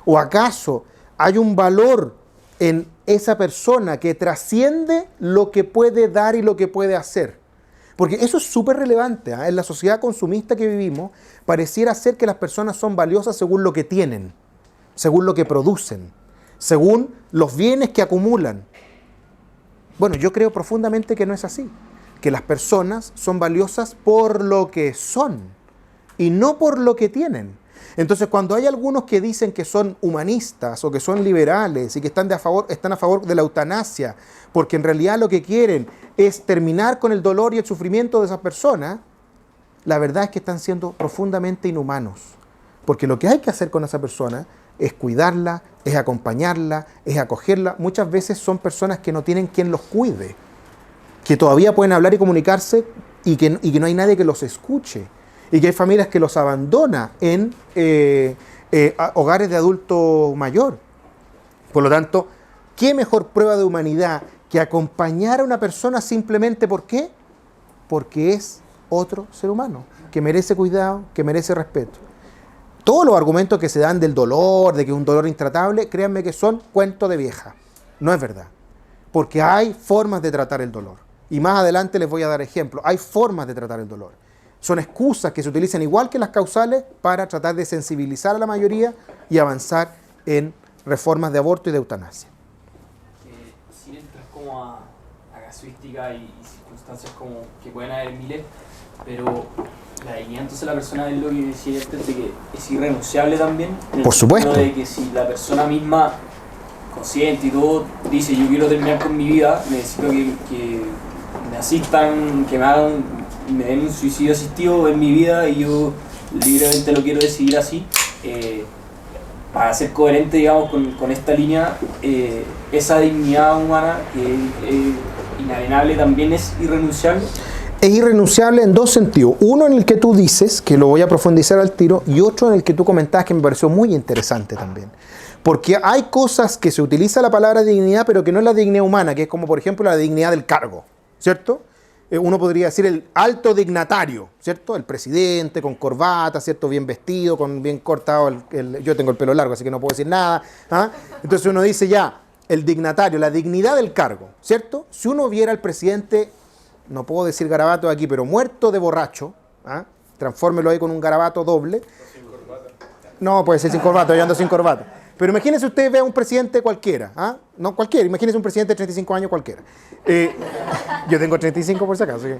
¿O acaso hay un valor en esa persona que trasciende lo que puede dar y lo que puede hacer? Porque eso es súper relevante, ¿eh? En la sociedad consumista que vivimos, pareciera ser que las personas son valiosas según lo que tienen, según lo que producen, según los bienes que acumulan. Bueno, yo creo profundamente que no es así, que las personas son valiosas por lo que son y no por lo que tienen. Entonces, cuando hay algunos que dicen que son humanistas o que son liberales y que están a favor de la eutanasia, porque en realidad lo que quieren es terminar con el dolor y el sufrimiento de esas personas, la verdad es que están siendo profundamente inhumanos. Porque lo que hay que hacer con esa persona es cuidarla, es acompañarla, es acogerla. Muchas veces son personas que no tienen quien los cuide, que todavía pueden hablar y comunicarse y que no hay nadie que los escuche. Y que hay familias que los abandona en hogares de adulto mayor. Por lo tanto, ¿qué mejor prueba de humanidad que acompañar a una persona simplemente ¿por qué? Porque es otro ser humano, que merece cuidado, que merece respeto. Todos los argumentos que se dan del dolor, de que es un dolor intratable, créanme que son cuentos de vieja. No es verdad. Porque hay formas de tratar el dolor. Y más adelante les voy a dar ejemplos. Hay formas de tratar el dolor. Son excusas que se utilizan igual que las causales para tratar de sensibilizar a la mayoría y avanzar en reformas de aborto y de eutanasia. Sin entrar como a casuística y circunstancias como que pueden haber miles, pero la dignidad entonces la persona es lo que decía antes de que es irrenunciable también. Por supuesto. De que si la persona misma, consciente y todo, dice yo quiero terminar con mi vida, necesito que me asistan, que me den un suicidio asistido en mi vida y yo libremente lo quiero decidir así, para ser coherente, digamos, con esta línea, esa dignidad humana que es inalienable también es irrenunciable. Es irrenunciable en dos sentidos. Uno en el que tú dices, que lo voy a profundizar al tiro, y otro en el que tú comentabas que me pareció muy interesante también. Porque hay cosas que se utiliza la palabra dignidad, pero que no es la dignidad humana, que es como por ejemplo la dignidad del cargo, ¿cierto? Uno podría decir el alto dignatario, ¿cierto? El presidente con corbata, ¿cierto? Bien vestido, con bien cortado. Yo tengo el pelo largo, así que no puedo decir nada. ¿Ah? Entonces uno dice ya, el dignatario, la dignidad del cargo, ¿cierto? Si uno viera al presidente, no puedo decir garabato aquí, pero muerto de borracho, ¿ah? Transfórmelo ahí con un garabato doble. No, puede ser sin corbata, yo ando sin corbata. Pero imagínense usted ve a un presidente cualquiera, ¿ah? No cualquiera, imagínense un presidente de 35 años cualquiera. Yo tengo 35 por si acaso. ¿Sí?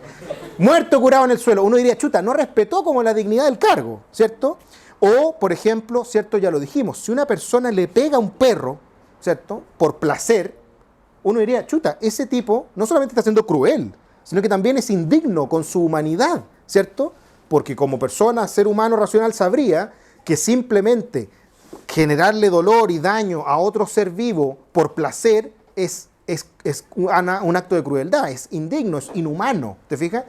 Muerto, curado en el suelo. Uno diría, chuta, no respetó como la dignidad del cargo, ¿cierto? O, por ejemplo, ¿cierto? Ya lo dijimos, si una persona le pega a un perro, ¿cierto? Por placer, uno diría, chuta, ese tipo no solamente está siendo cruel, sino que también es indigno con su humanidad, ¿cierto? Porque como persona, ser humano racional sabría que simplemente generarle dolor y daño a otro ser vivo por placer es un acto de crueldad, es indigno, es inhumano, ¿te fijas?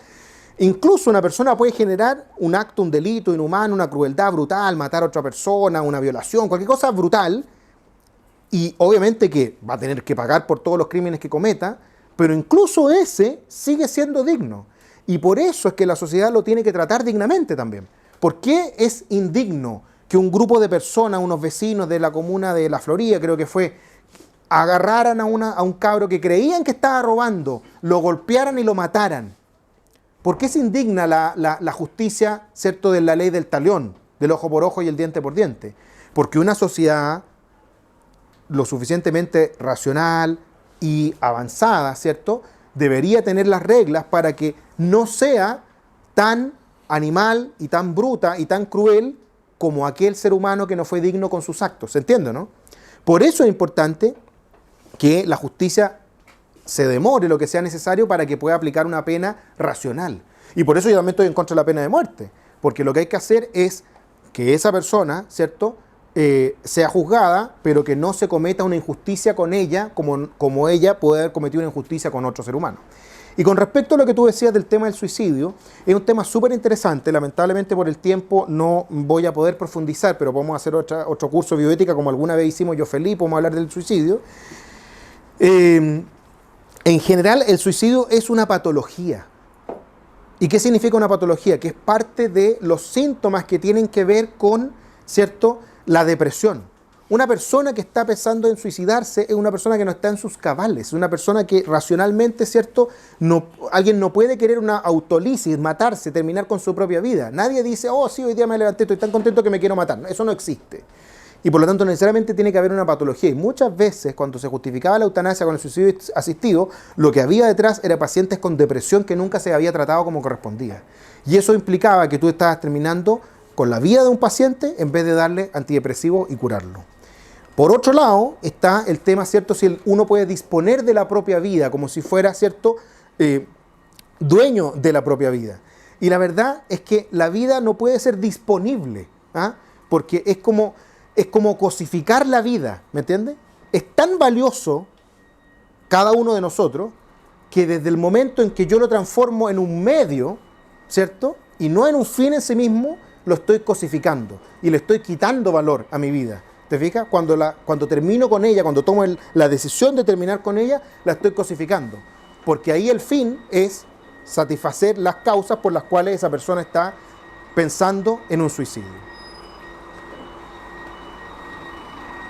Incluso una persona puede generar un acto, un delito inhumano, una crueldad brutal, matar a otra persona, una violación, cualquier cosa brutal, y obviamente que va a tener que pagar por todos los crímenes que cometa, pero incluso ese sigue siendo digno. Y por eso es que la sociedad lo tiene que tratar dignamente también. ¿Por qué es indigno que un grupo de personas, unos vecinos de la comuna de La Florida, creo que fue, agarraran a un cabro que creían que estaba robando, lo golpearan y lo mataran? ¿Por qué es indigna la justicia, ¿cierto?, de la ley del talión, del ojo por ojo y el diente por diente? Porque una sociedad lo suficientemente racional y avanzada, ¿cierto?, debería tener las reglas para que no sea tan animal y tan bruta y tan cruel como aquel ser humano que no fue digno con sus actos. ¿Se entiende, no? Por eso es importante que la justicia se demore lo que sea necesario para que pueda aplicar una pena racional. Y por eso yo también estoy en contra de la pena de muerte, porque lo que hay que hacer es que esa persona, ¿cierto?, sea juzgada, pero que no se cometa una injusticia con ella, como ella puede haber cometido una injusticia con otro ser humano. Y con respecto a lo que tú decías del tema del suicidio, es un tema súper interesante. Lamentablemente por el tiempo no voy a poder profundizar, pero podemos hacer otro curso de bioética, como alguna vez hicimos yo feliz, podemos hablar del suicidio. En general, el suicidio es una patología. ¿Y qué significa una patología? Que es parte de los síntomas que tienen que ver con, ¿cierto?, la depresión. Una persona que está pensando en suicidarse es una persona que no está en sus cabales, es una persona que racionalmente, ¿cierto?, alguien no puede querer una autolisis, matarse, terminar con su propia vida. Nadie dice, oh sí, hoy día me levanté, estoy tan contento que me quiero matar. Eso no existe. Y por lo tanto necesariamente tiene que haber una patología. Y muchas veces cuando se justificaba la eutanasia con el suicidio asistido, lo que había detrás era pacientes con depresión que nunca se había tratado como correspondía. Y eso implicaba que tú estabas terminando con la vida de un paciente en vez de darle antidepresivos y curarlo. Por otro lado está el tema, ¿cierto?, si uno puede disponer de la propia vida como si fuera, ¿cierto?, dueño de la propia vida. Y la verdad es que la vida no puede ser disponible, ¿ah? Porque es como cosificar la vida, ¿me entiendes? Es tan valioso cada uno de nosotros que desde el momento en que yo lo transformo en un medio, ¿cierto?, y no en un fin en sí mismo, lo estoy cosificando y le estoy quitando valor a mi vida. ¿Te fijas? Cuando termino con ella, cuando tomo la decisión de terminar con ella, la estoy cosificando. Porque ahí el fin es satisfacer las causas por las cuales esa persona está pensando en un suicidio.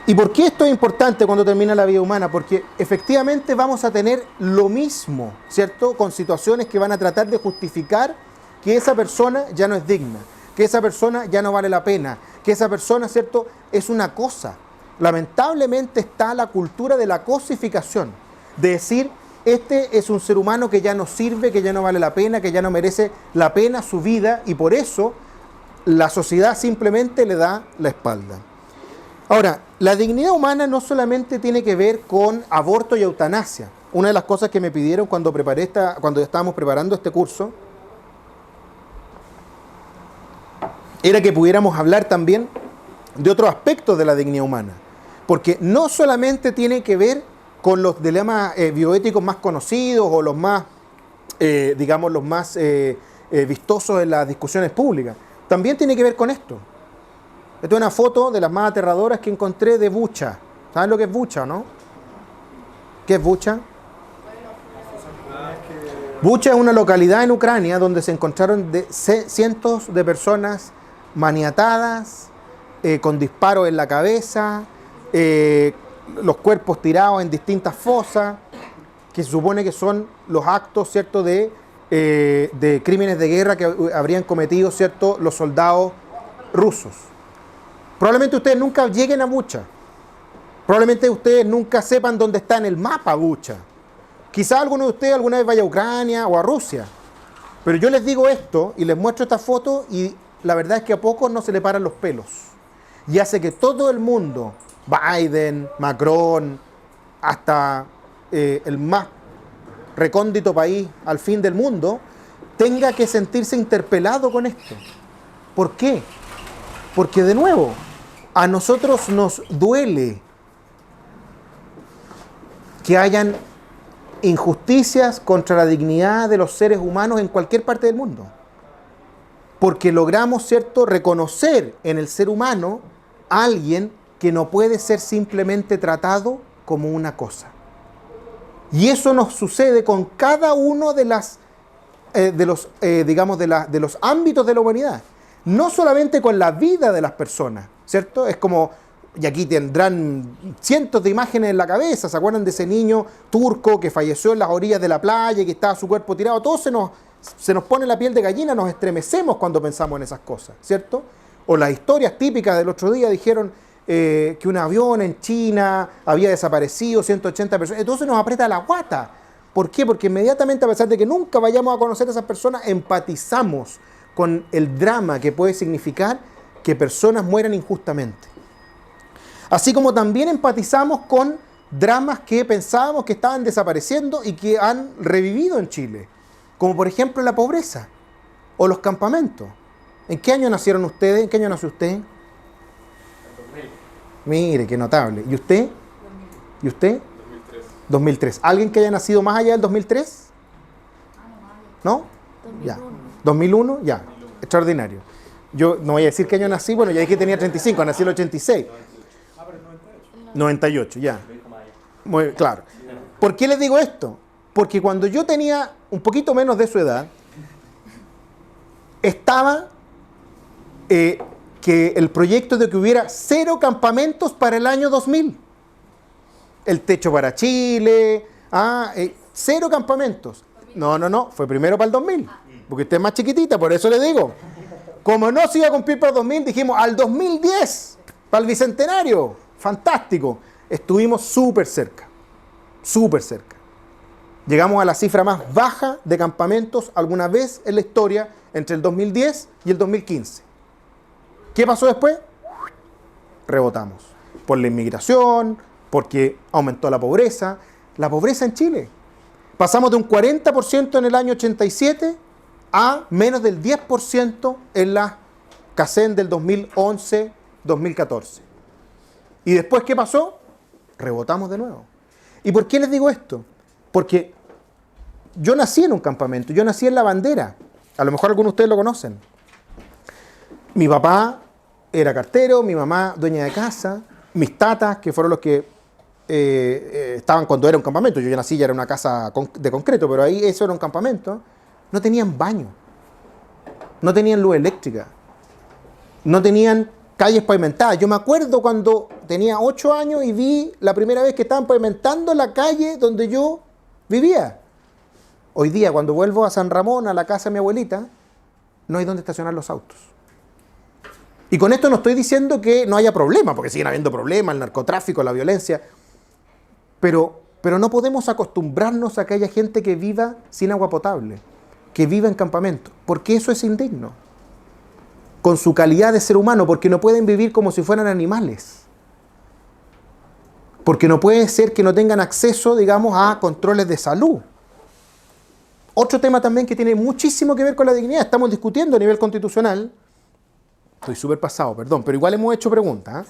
¿Y por qué esto es importante cuando termina la vida humana? Porque efectivamente vamos a tener lo mismo, ¿cierto?, con situaciones que van a tratar de justificar que esa persona ya no es digna, que esa persona ya no vale la pena, que esa persona, ¿cierto?, es una cosa. Lamentablemente está la cultura de la cosificación, de decir, este es un ser humano que ya no sirve, que ya no vale la pena, que ya no merece la pena su vida, y por eso la sociedad simplemente le da la espalda. Ahora, la dignidad humana no solamente tiene que ver con aborto y eutanasia. Una de las cosas que me pidieron cuando estábamos preparando este curso era que pudiéramos hablar también de otros aspectos de la dignidad humana. Porque no solamente tiene que ver con los dilemas bioéticos más conocidos o los más, digamos, los más vistosos en las discusiones públicas. También tiene que ver con esto. Esta es una foto de las más aterradoras que encontré de Bucha. ¿Saben lo que es Bucha, no? ¿Qué es Bucha? Bucha es una localidad en Ucrania donde se encontraron cientos de personas maniatadas, con disparos en la cabeza, los cuerpos tirados en distintas fosas, que se supone que son los actos, ¿cierto?, de crímenes de guerra que habrían cometido, ¿cierto?, los soldados rusos. Probablemente ustedes nunca lleguen a Bucha, Probablemente ustedes nunca sepan dónde está en el mapa Bucha. Quizá alguno de ustedes alguna vez vaya a Ucrania o a Rusia. Pero yo les digo esto y les muestro esta foto y la verdad es que a pocos no se le paran los pelos. Y hace que todo el mundo, Biden, Macron, hasta el más recóndito país al fin del mundo, tenga que sentirse interpelado con esto. ¿Por qué? Porque de nuevo, a nosotros nos duele que hayan injusticias contra la dignidad de los seres humanos en cualquier parte del mundo. Porque logramos, ¿cierto?, reconocer en el ser humano a alguien que no puede ser simplemente tratado como una cosa. Y eso nos sucede con cada uno de los ámbitos de la humanidad. No solamente con la vida de las personas, ¿cierto? Es como, y aquí tendrán cientos de imágenes en la cabeza, ¿se acuerdan de ese niño turco que falleció en las orillas de la playa y que estaba su cuerpo tirado? Todos se nos pone la piel de gallina, nos estremecemos cuando pensamos en esas cosas, ¿cierto? O las historias típicas del otro día dijeron que un avión en China había desaparecido, 180 personas. Entonces nos aprieta la guata. ¿Por qué? Porque inmediatamente, a pesar de que nunca vayamos a conocer a esas personas, empatizamos con el drama que puede significar que personas mueran injustamente. Así como también empatizamos con dramas que pensábamos que estaban desapareciendo y que han revivido en Chile. Como por ejemplo la pobreza o los campamentos. ¿En qué año nacieron ustedes? ¿En qué año nació usted? 2000. Mire, qué notable. ¿Y usted? 2000. ¿Y usted? 2003. 2003. ¿Alguien que haya nacido más allá del 2003? ¿No? 2001. Ya. 2001, ya. Extraordinario. Yo no voy a decir qué año nací, bueno, ya dije que tenía 35, nací en el 86. 98, ya. Muy claro. ¿Por qué les digo esto? Porque cuando yo tenía un poquito menos de su edad, estaba que el proyecto de que hubiera 0 campamentos para el año 2000. El techo para Chile, 0 campamentos. No, fue primero para el 2000, porque usted es más chiquitita, por eso le digo. Como no se iba a cumplir para el 2000, dijimos al 2010, para el Bicentenario. Fantástico. Estuvimos súper cerca, súper cerca. Llegamos a la cifra más baja de campamentos alguna vez en la historia entre el 2010 y el 2015. ¿Qué pasó después? Rebotamos. Por la inmigración, porque aumentó la pobreza. La pobreza en Chile. Pasamos de un 40% en el año 87 a menos del 10% en la CACEN del 2011-2014. ¿Y después qué pasó? Rebotamos de nuevo. ¿Y por qué les digo esto? Porque yo nací en un campamento, yo nací en La Bandera. A lo mejor algunos de ustedes lo conocen. Mi papá era cartero, mi mamá dueña de casa, mis tatas, que fueron los que estaban cuando era un campamento. Yo ya nací, ya era una casa de concreto, pero ahí eso era un campamento. No tenían baño, no tenían luz eléctrica, no tenían calles pavimentadas. Yo me acuerdo cuando tenía 8 años y vi la primera vez que estaban pavimentando la calle donde yo vivía. Hoy día, cuando vuelvo a San Ramón, a la casa de mi abuelita, no hay dónde estacionar los autos. Y con esto no estoy diciendo que no haya problemas, porque siguen habiendo problemas, el narcotráfico, la violencia. Pero no podemos acostumbrarnos a que haya gente que viva sin agua potable, que viva en campamentos, porque eso es indigno. Con su calidad de ser humano, porque no pueden vivir como si fueran animales. Porque no puede ser que no tengan acceso, digamos, a controles de salud. Otro tema también que tiene muchísimo que ver con la dignidad. Estamos discutiendo a nivel constitucional. Estoy súper pasado, perdón, pero igual hemos hecho preguntas.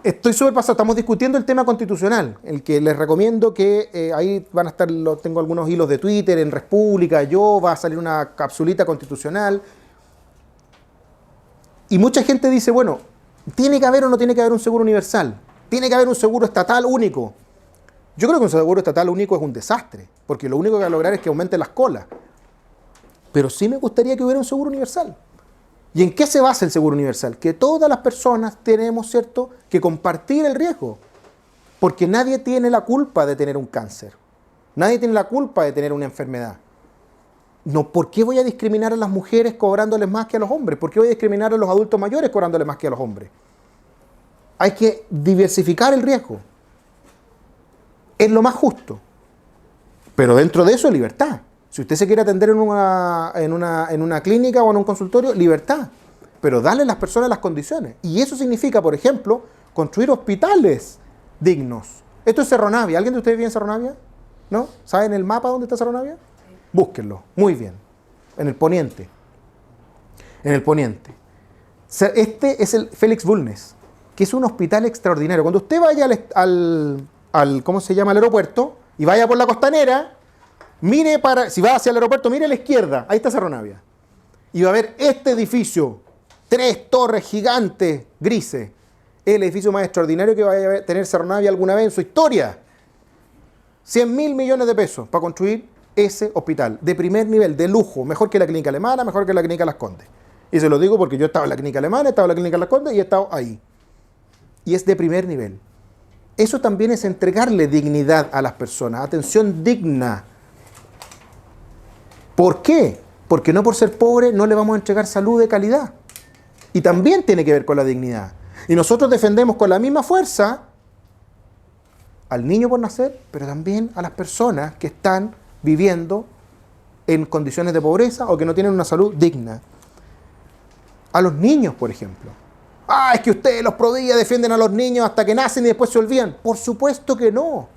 Estoy súper pasado. Estamos discutiendo el tema constitucional, el que les recomiendo que ahí van a estar, tengo algunos hilos de Twitter, en República, va a salir una capsulita constitucional. Y mucha gente dice, bueno, ¿tiene que haber o no tiene que haber un seguro universal? ¿Tiene que haber un seguro estatal único? Yo creo que un seguro estatal único es un desastre, porque lo único que va a lograr es que aumenten las colas. Pero sí me gustaría que hubiera un seguro universal. ¿Y en qué se basa el seguro universal? Que todas las personas tenemos, ¿cierto?, que compartir el riesgo. Porque nadie tiene la culpa de tener un cáncer. Nadie tiene la culpa de tener una enfermedad. No, ¿por qué voy a discriminar a las mujeres cobrándoles más que a los hombres? ¿Por qué voy a discriminar a los adultos mayores cobrándoles más que a los hombres? hay que diversificar el riesgo. Es lo más justo. Pero dentro de eso, libertad. Si usted se quiere atender en una clínica o en un consultorio, libertad. Pero darle a las personas las condiciones. Y eso significa, por ejemplo, construir hospitales dignos. Esto es Cerro Navia. ¿Alguien de ustedes vive en Cerro Navia? ¿No? ¿Saben el mapa dónde está Cerro Navia? Búsquenlo. Muy bien. En el poniente. En el poniente. Este es el Félix Bulnes, que es un hospital extraordinario. Cuando usted vaya al ¿cómo se llama? Al aeropuerto y vaya por la costanera, si va hacia el aeropuerto, mire a la izquierda. Ahí está Cerro Navia. Y va a ver este edificio, 3 torres gigantes grises. El edificio más extraordinario que vaya a tener Cerro Navia alguna vez en su historia. 100.000 millones de pesos para construir ese hospital de primer nivel, de lujo, mejor que la clínica alemana, mejor que la clínica Las Condes. Y se lo digo porque yo estaba en la clínica alemana, estaba en la clínica Las Condes y he estado ahí. Y es de primer nivel. Eso también es entregarle dignidad a las personas, atención digna. ¿Por qué? Porque no por ser pobre no le vamos a entregar salud de calidad. Y también tiene que ver con la dignidad. Y nosotros defendemos con la misma fuerza al niño por nacer, pero también a las personas que están viviendo en condiciones de pobreza o que no tienen una salud digna. A los niños, por ejemplo. Es que ustedes, los prodías, defienden a los niños hasta que nacen y después se olvidan. Por supuesto que no.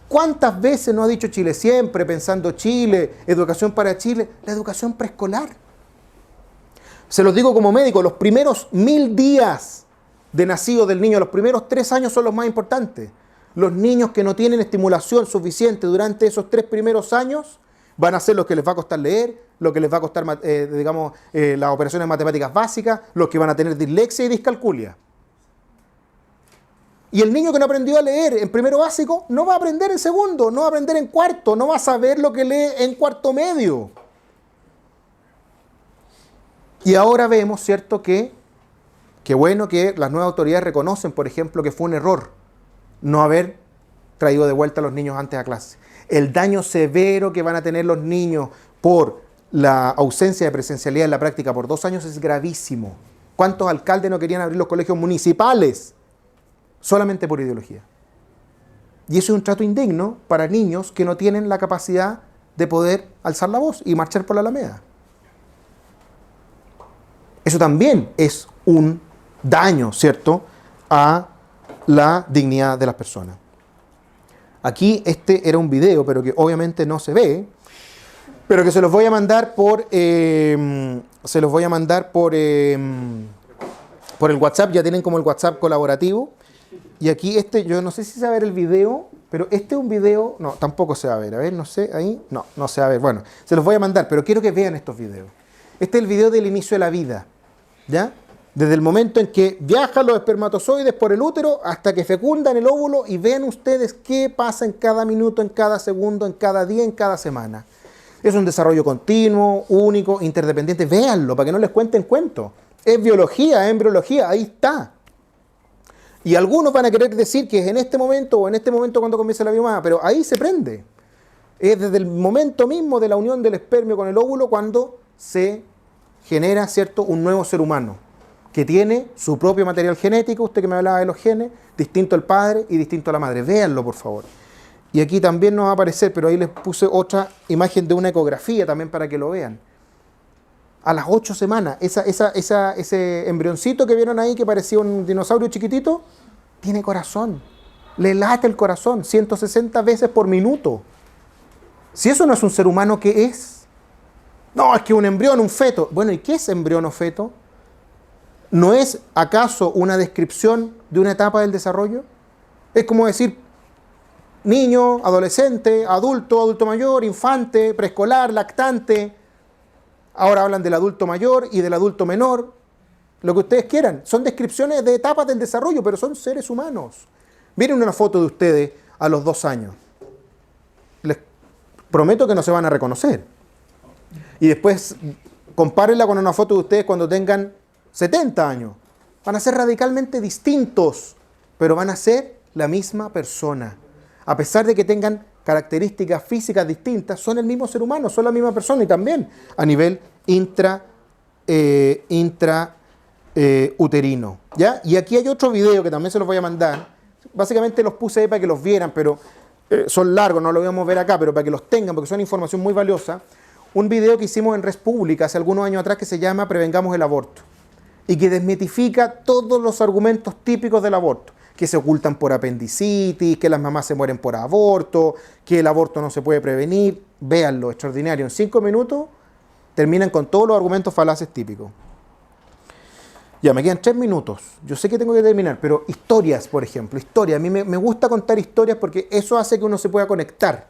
¿Cuántas veces nos ha dicho Chile Siempre, Pensando Chile, Educación para Chile? La educación preescolar. Se los digo como médico, los primeros 1000 días de nacido del niño, los primeros 3 años son los más importantes. Los niños que no tienen estimulación suficiente durante esos 3 primeros años van a ser los que les va a costar leer, lo que les va a costar, las operaciones matemáticas básicas, los que van a tener dislexia y discalculia. Y el niño que no aprendió a leer en primero básico no va a aprender en segundo, no va a aprender en cuarto, no va a saber lo que lee en cuarto medio. Y ahora vemos, ¿cierto?, que bueno que las nuevas autoridades reconocen, por ejemplo, que fue un error no haber traído de vuelta a los niños antes a clase. El daño severo que van a tener los niños por la ausencia de presencialidad en la práctica por 2 años es gravísimo. ¿Cuántos alcaldes no querían abrir los colegios municipales solamente por ideología? Y eso es un trato indigno para niños que no tienen la capacidad de poder alzar la voz y marchar por la Alameda. Eso también es un daño, ¿cierto?, a la dignidad de las personas. Aquí este era un video, pero que obviamente no se ve, pero que se los voy a mandar por el WhatsApp. Ya tienen como el WhatsApp colaborativo. Y aquí yo no sé si se va a ver el video, pero este es un video, no, tampoco se va a ver. A ver, no sé, ahí, no se va a ver. Bueno, se los voy a mandar, pero quiero que vean estos videos. Este es el video del inicio de la vida, ¿ya? Desde el momento en que viajan los espermatozoides por el útero hasta que fecundan el óvulo, y vean ustedes qué pasa en cada minuto, en cada segundo, en cada día, en cada semana. Es un desarrollo continuo, único, interdependiente. Véanlo para que no les cuenten cuentos. Es biología, es embriología, ahí está. Y algunos van a querer decir que es en este momento o en este momento cuando comienza la biomasa, pero ahí se prende. Es desde el momento mismo de la unión del espermio con el óvulo cuando se genera, ¿cierto?, un nuevo ser humano que tiene su propio material genético. Usted que me hablaba de los genes, distinto al padre y distinto a la madre. Véanlo, por favor. Y aquí también nos va a aparecer, pero ahí les puse otra imagen de una ecografía también para que lo vean. A las 8 semanas, ese embrioncito que vieron ahí que parecía un dinosaurio chiquitito, tiene corazón. Le late el corazón 160 veces por minuto. Si eso no es un ser humano, ¿qué es? No, es que un embrión, un feto. Bueno, ¿y qué es embrión o feto? ¿No es acaso una descripción de una etapa del desarrollo? Es como decir niño, adolescente, adulto, adulto mayor, infante, preescolar, lactante. Ahora hablan del adulto mayor y del adulto menor. Lo que ustedes quieran. Son descripciones de etapas del desarrollo, pero son seres humanos. Miren una foto de ustedes a los 2 años. Les prometo que no se van a reconocer. Y después compárenla con una foto de ustedes cuando tengan 70 años. Van a ser radicalmente distintos, pero van a ser la misma persona. A pesar de que tengan características físicas distintas, son el mismo ser humano, son la misma persona, y también a nivel uterino. ¿Ya? Y aquí hay otro video que también se los voy a mandar. Básicamente los puse ahí para que los vieran, pero son largos, no los vamos a ver acá, pero para que los tengan, porque son información muy valiosa. Un video que hicimos en Res Pública hace algunos años atrás que se llama Prevengamos el aborto y que desmitifica todos los argumentos típicos del aborto, que se ocultan por apendicitis, que las mamás se mueren por aborto, que el aborto no se puede prevenir. Véanlo, extraordinario. En 5 minutos terminan con todos los argumentos falaces típicos. Ya, me quedan 3 minutos. Yo sé que tengo que terminar, pero historias, por ejemplo. Historias. A mí me gusta contar historias porque eso hace que uno se pueda conectar.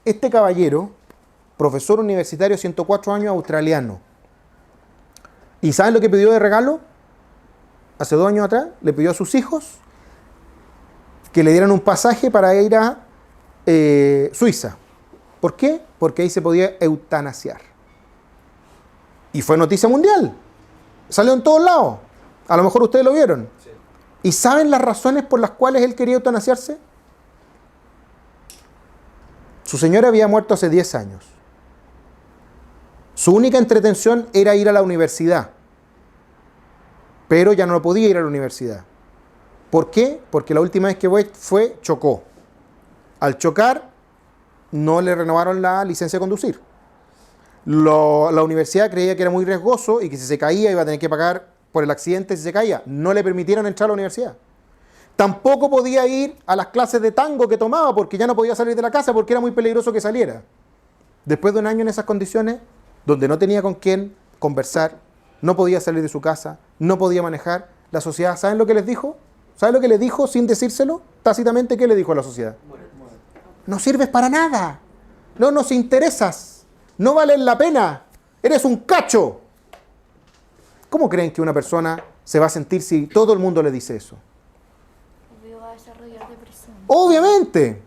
Este caballero, profesor universitario, 104 años, australiano. ¿Y saben lo que pidió de regalo? Hace 2 años atrás, le pidió a sus hijos que le dieran un pasaje para ir a Suiza. ¿Por qué? Porque ahí se podía eutanasiar. Y fue noticia mundial. Salió en todos lados. A lo mejor ustedes lo vieron. Sí. ¿Y saben las razones por las cuales él quería eutanasiarse? Su señora había muerto hace 10 años. Su única entretención era ir a la universidad. Pero ya no podía ir a la universidad. ¿Por qué? Porque la última vez que fue, chocó. Al chocar, no le renovaron la licencia de conducir. La universidad creía que era muy riesgoso y que si se caía iba a tener que pagar por el accidente si se caía. No le permitieron entrar a la universidad. Tampoco podía ir a las clases de tango que tomaba porque ya no podía salir de la casa porque era muy peligroso que saliera. Después de 1 año en esas condiciones, donde no tenía con quién conversar, no podía salir de su casa, no podía manejar, la sociedad, ¿saben lo que les dijo? ¿Saben lo que le dijo sin decírselo? Tácitamente, ¿qué le dijo a la sociedad? No sirves para nada. No nos interesas. No vales la pena. Eres un cacho. ¿Cómo creen que una persona se va a sentir si todo el mundo le dice eso? Va a desarrollar depresión. Obviamente.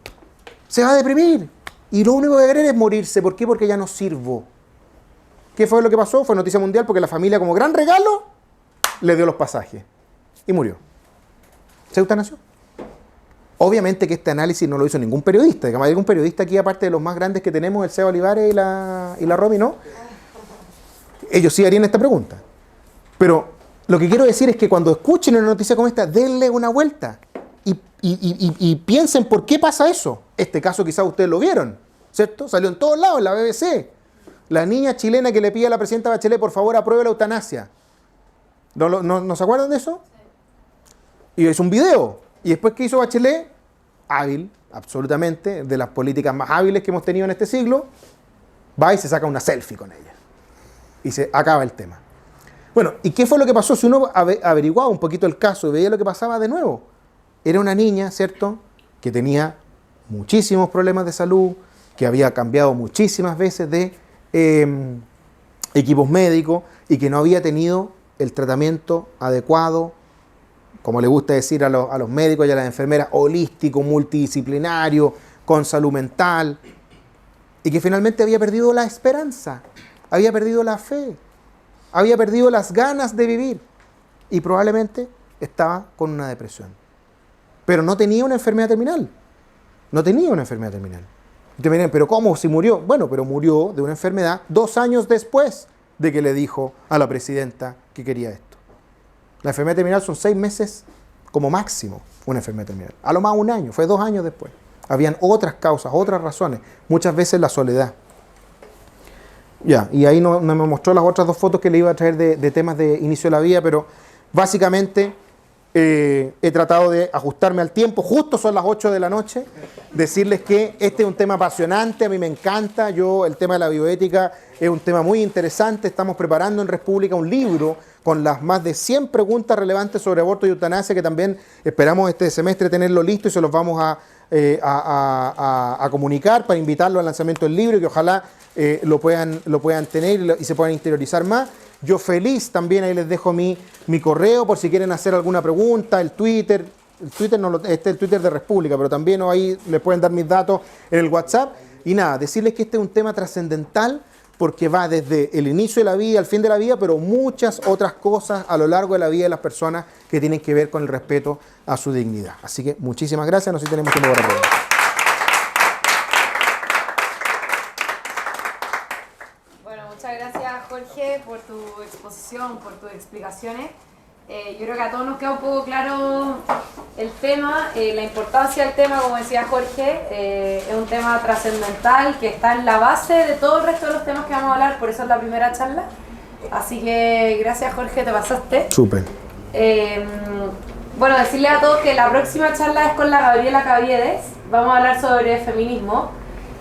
Se va a deprimir. Y lo único que va a querer es morirse. ¿Por qué? Porque ya no sirvo. ¿Qué fue lo que pasó? Fue noticia mundial porque la familia, como gran regalo, le dio los pasajes. Y murió. Se eutanasió. Obviamente que este análisis no lo hizo ningún periodista. Digamos, hay algún periodista aquí, aparte de los más grandes que tenemos, el Seba Olivares y la Romy, ¿no? Ellos sí harían esta pregunta. Pero lo que quiero decir es que cuando escuchen una noticia como esta, denle una vuelta. Y piensen por qué pasa eso. Este caso quizás ustedes lo vieron, ¿cierto? Salió en todos lados, en la BBC. La niña chilena que le pide a la presidenta Bachelet, por favor, apruebe la eutanasia. ¿No se acuerdan de eso? Y es un video. Y después, ¿qué hizo Bachelet? Hábil, absolutamente, de las políticas más hábiles que hemos tenido en este siglo, va y se saca una selfie con ella. Y se acaba el tema. Bueno, ¿y qué fue lo que pasó? Si uno averiguaba un poquito el caso y veía lo que pasaba de nuevo. Era una niña, ¿cierto?, que tenía muchísimos problemas de salud, que había cambiado muchísimas veces de equipos médicos y que no había tenido el tratamiento adecuado, como le gusta decir a los médicos y a las enfermeras, holístico, multidisciplinario, con salud mental, y que finalmente había perdido la esperanza, había perdido la fe, había perdido las ganas de vivir y probablemente estaba con una depresión. Pero no tenía una enfermedad terminal. No tenía una enfermedad terminal. ¿Pero cómo? Si murió. Bueno, pero murió de una enfermedad 2 años después de que le dijo a la presidenta que quería esto. La enfermedad terminal son 6 meses como máximo, una enfermedad terminal. A lo más 1 año, fue 2 años después. Habían otras causas, otras razones. Muchas veces la soledad. Ya, y ahí no me mostró las otras 2 fotos que le iba a traer de temas de inicio de la vida, pero básicamente he tratado de ajustarme al tiempo. Justo son las 8 de la noche. Decirles que este es un tema apasionante, a mí me encanta. El tema de la bioética es un tema muy interesante. Estamos preparando en Res Pública un libro con las más de 100 preguntas relevantes sobre aborto y eutanasia, que también esperamos este semestre tenerlo listo y se los vamos a comunicar para invitarlo al lanzamiento del libro y que ojalá lo puedan tener y se puedan interiorizar más. Yo feliz también, ahí les dejo mi correo por si quieren hacer alguna pregunta, el Twitter este es el Twitter de Res Pública, pero también ahí les pueden dar mis datos en el WhatsApp. Y nada, decirles que este es un tema trascendental porque va desde el inicio de la vida al fin de la vida, pero muchas otras cosas a lo largo de la vida de las personas que tienen que ver con el respeto a su dignidad. Así que muchísimas gracias, no sé si tenemos tiempo para preguntas. Bueno, muchas gracias Jorge por tu exposición. presentación, por tus explicaciones. Yo creo que a todos nos queda un poco claro el tema, la importancia del tema, como decía Jorge, es un tema trascendental que está en la base de todo el resto de los temas que vamos a hablar, por eso es la primera charla. Así que gracias Jorge, te pasaste. Súper. Bueno, decirle a todos que la próxima charla es con la Gabriela Caviedes, vamos a hablar sobre feminismo.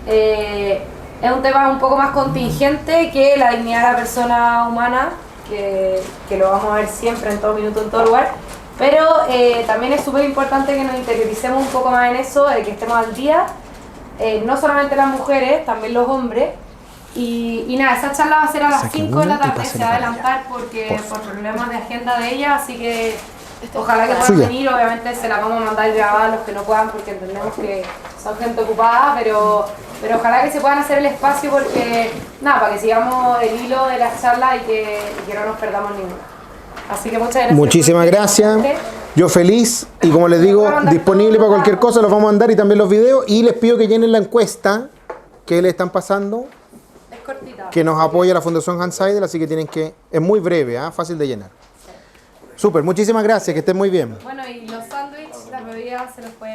Es un tema un poco más contingente que la dignidad de la persona humana, que lo vamos a ver siempre, en todo minuto, en todo lugar, pero también es súper importante que nos interioricemos un poco más en eso, que estemos al día, no solamente las mujeres, también los hombres, y nada, esa charla va a ser a las 5 de la tarde, se va a adelantar porque por problemas de agenda de ella, así que ojalá que puedan venir, obviamente se la vamos a mandar grabada a los que no puedan porque entendemos que son gente ocupada, pero ojalá que se puedan hacer el espacio porque, nada, para que sigamos el hilo de las charlas y que no nos perdamos ninguna. Así que muchas gracias. Muchísimas gracias. Yo feliz y como les digo, disponible para cualquier cosa, los vamos a mandar y también los videos y les pido que llenen la encuesta que le están pasando. Es cortita. Que nos apoya la Fundación Hans Seidel, así que tienen que, es muy breve, fácil de llenar. Súper, muchísimas gracias, que estén muy bien. Bueno, y los sándwiches, las bebidas se los pueden...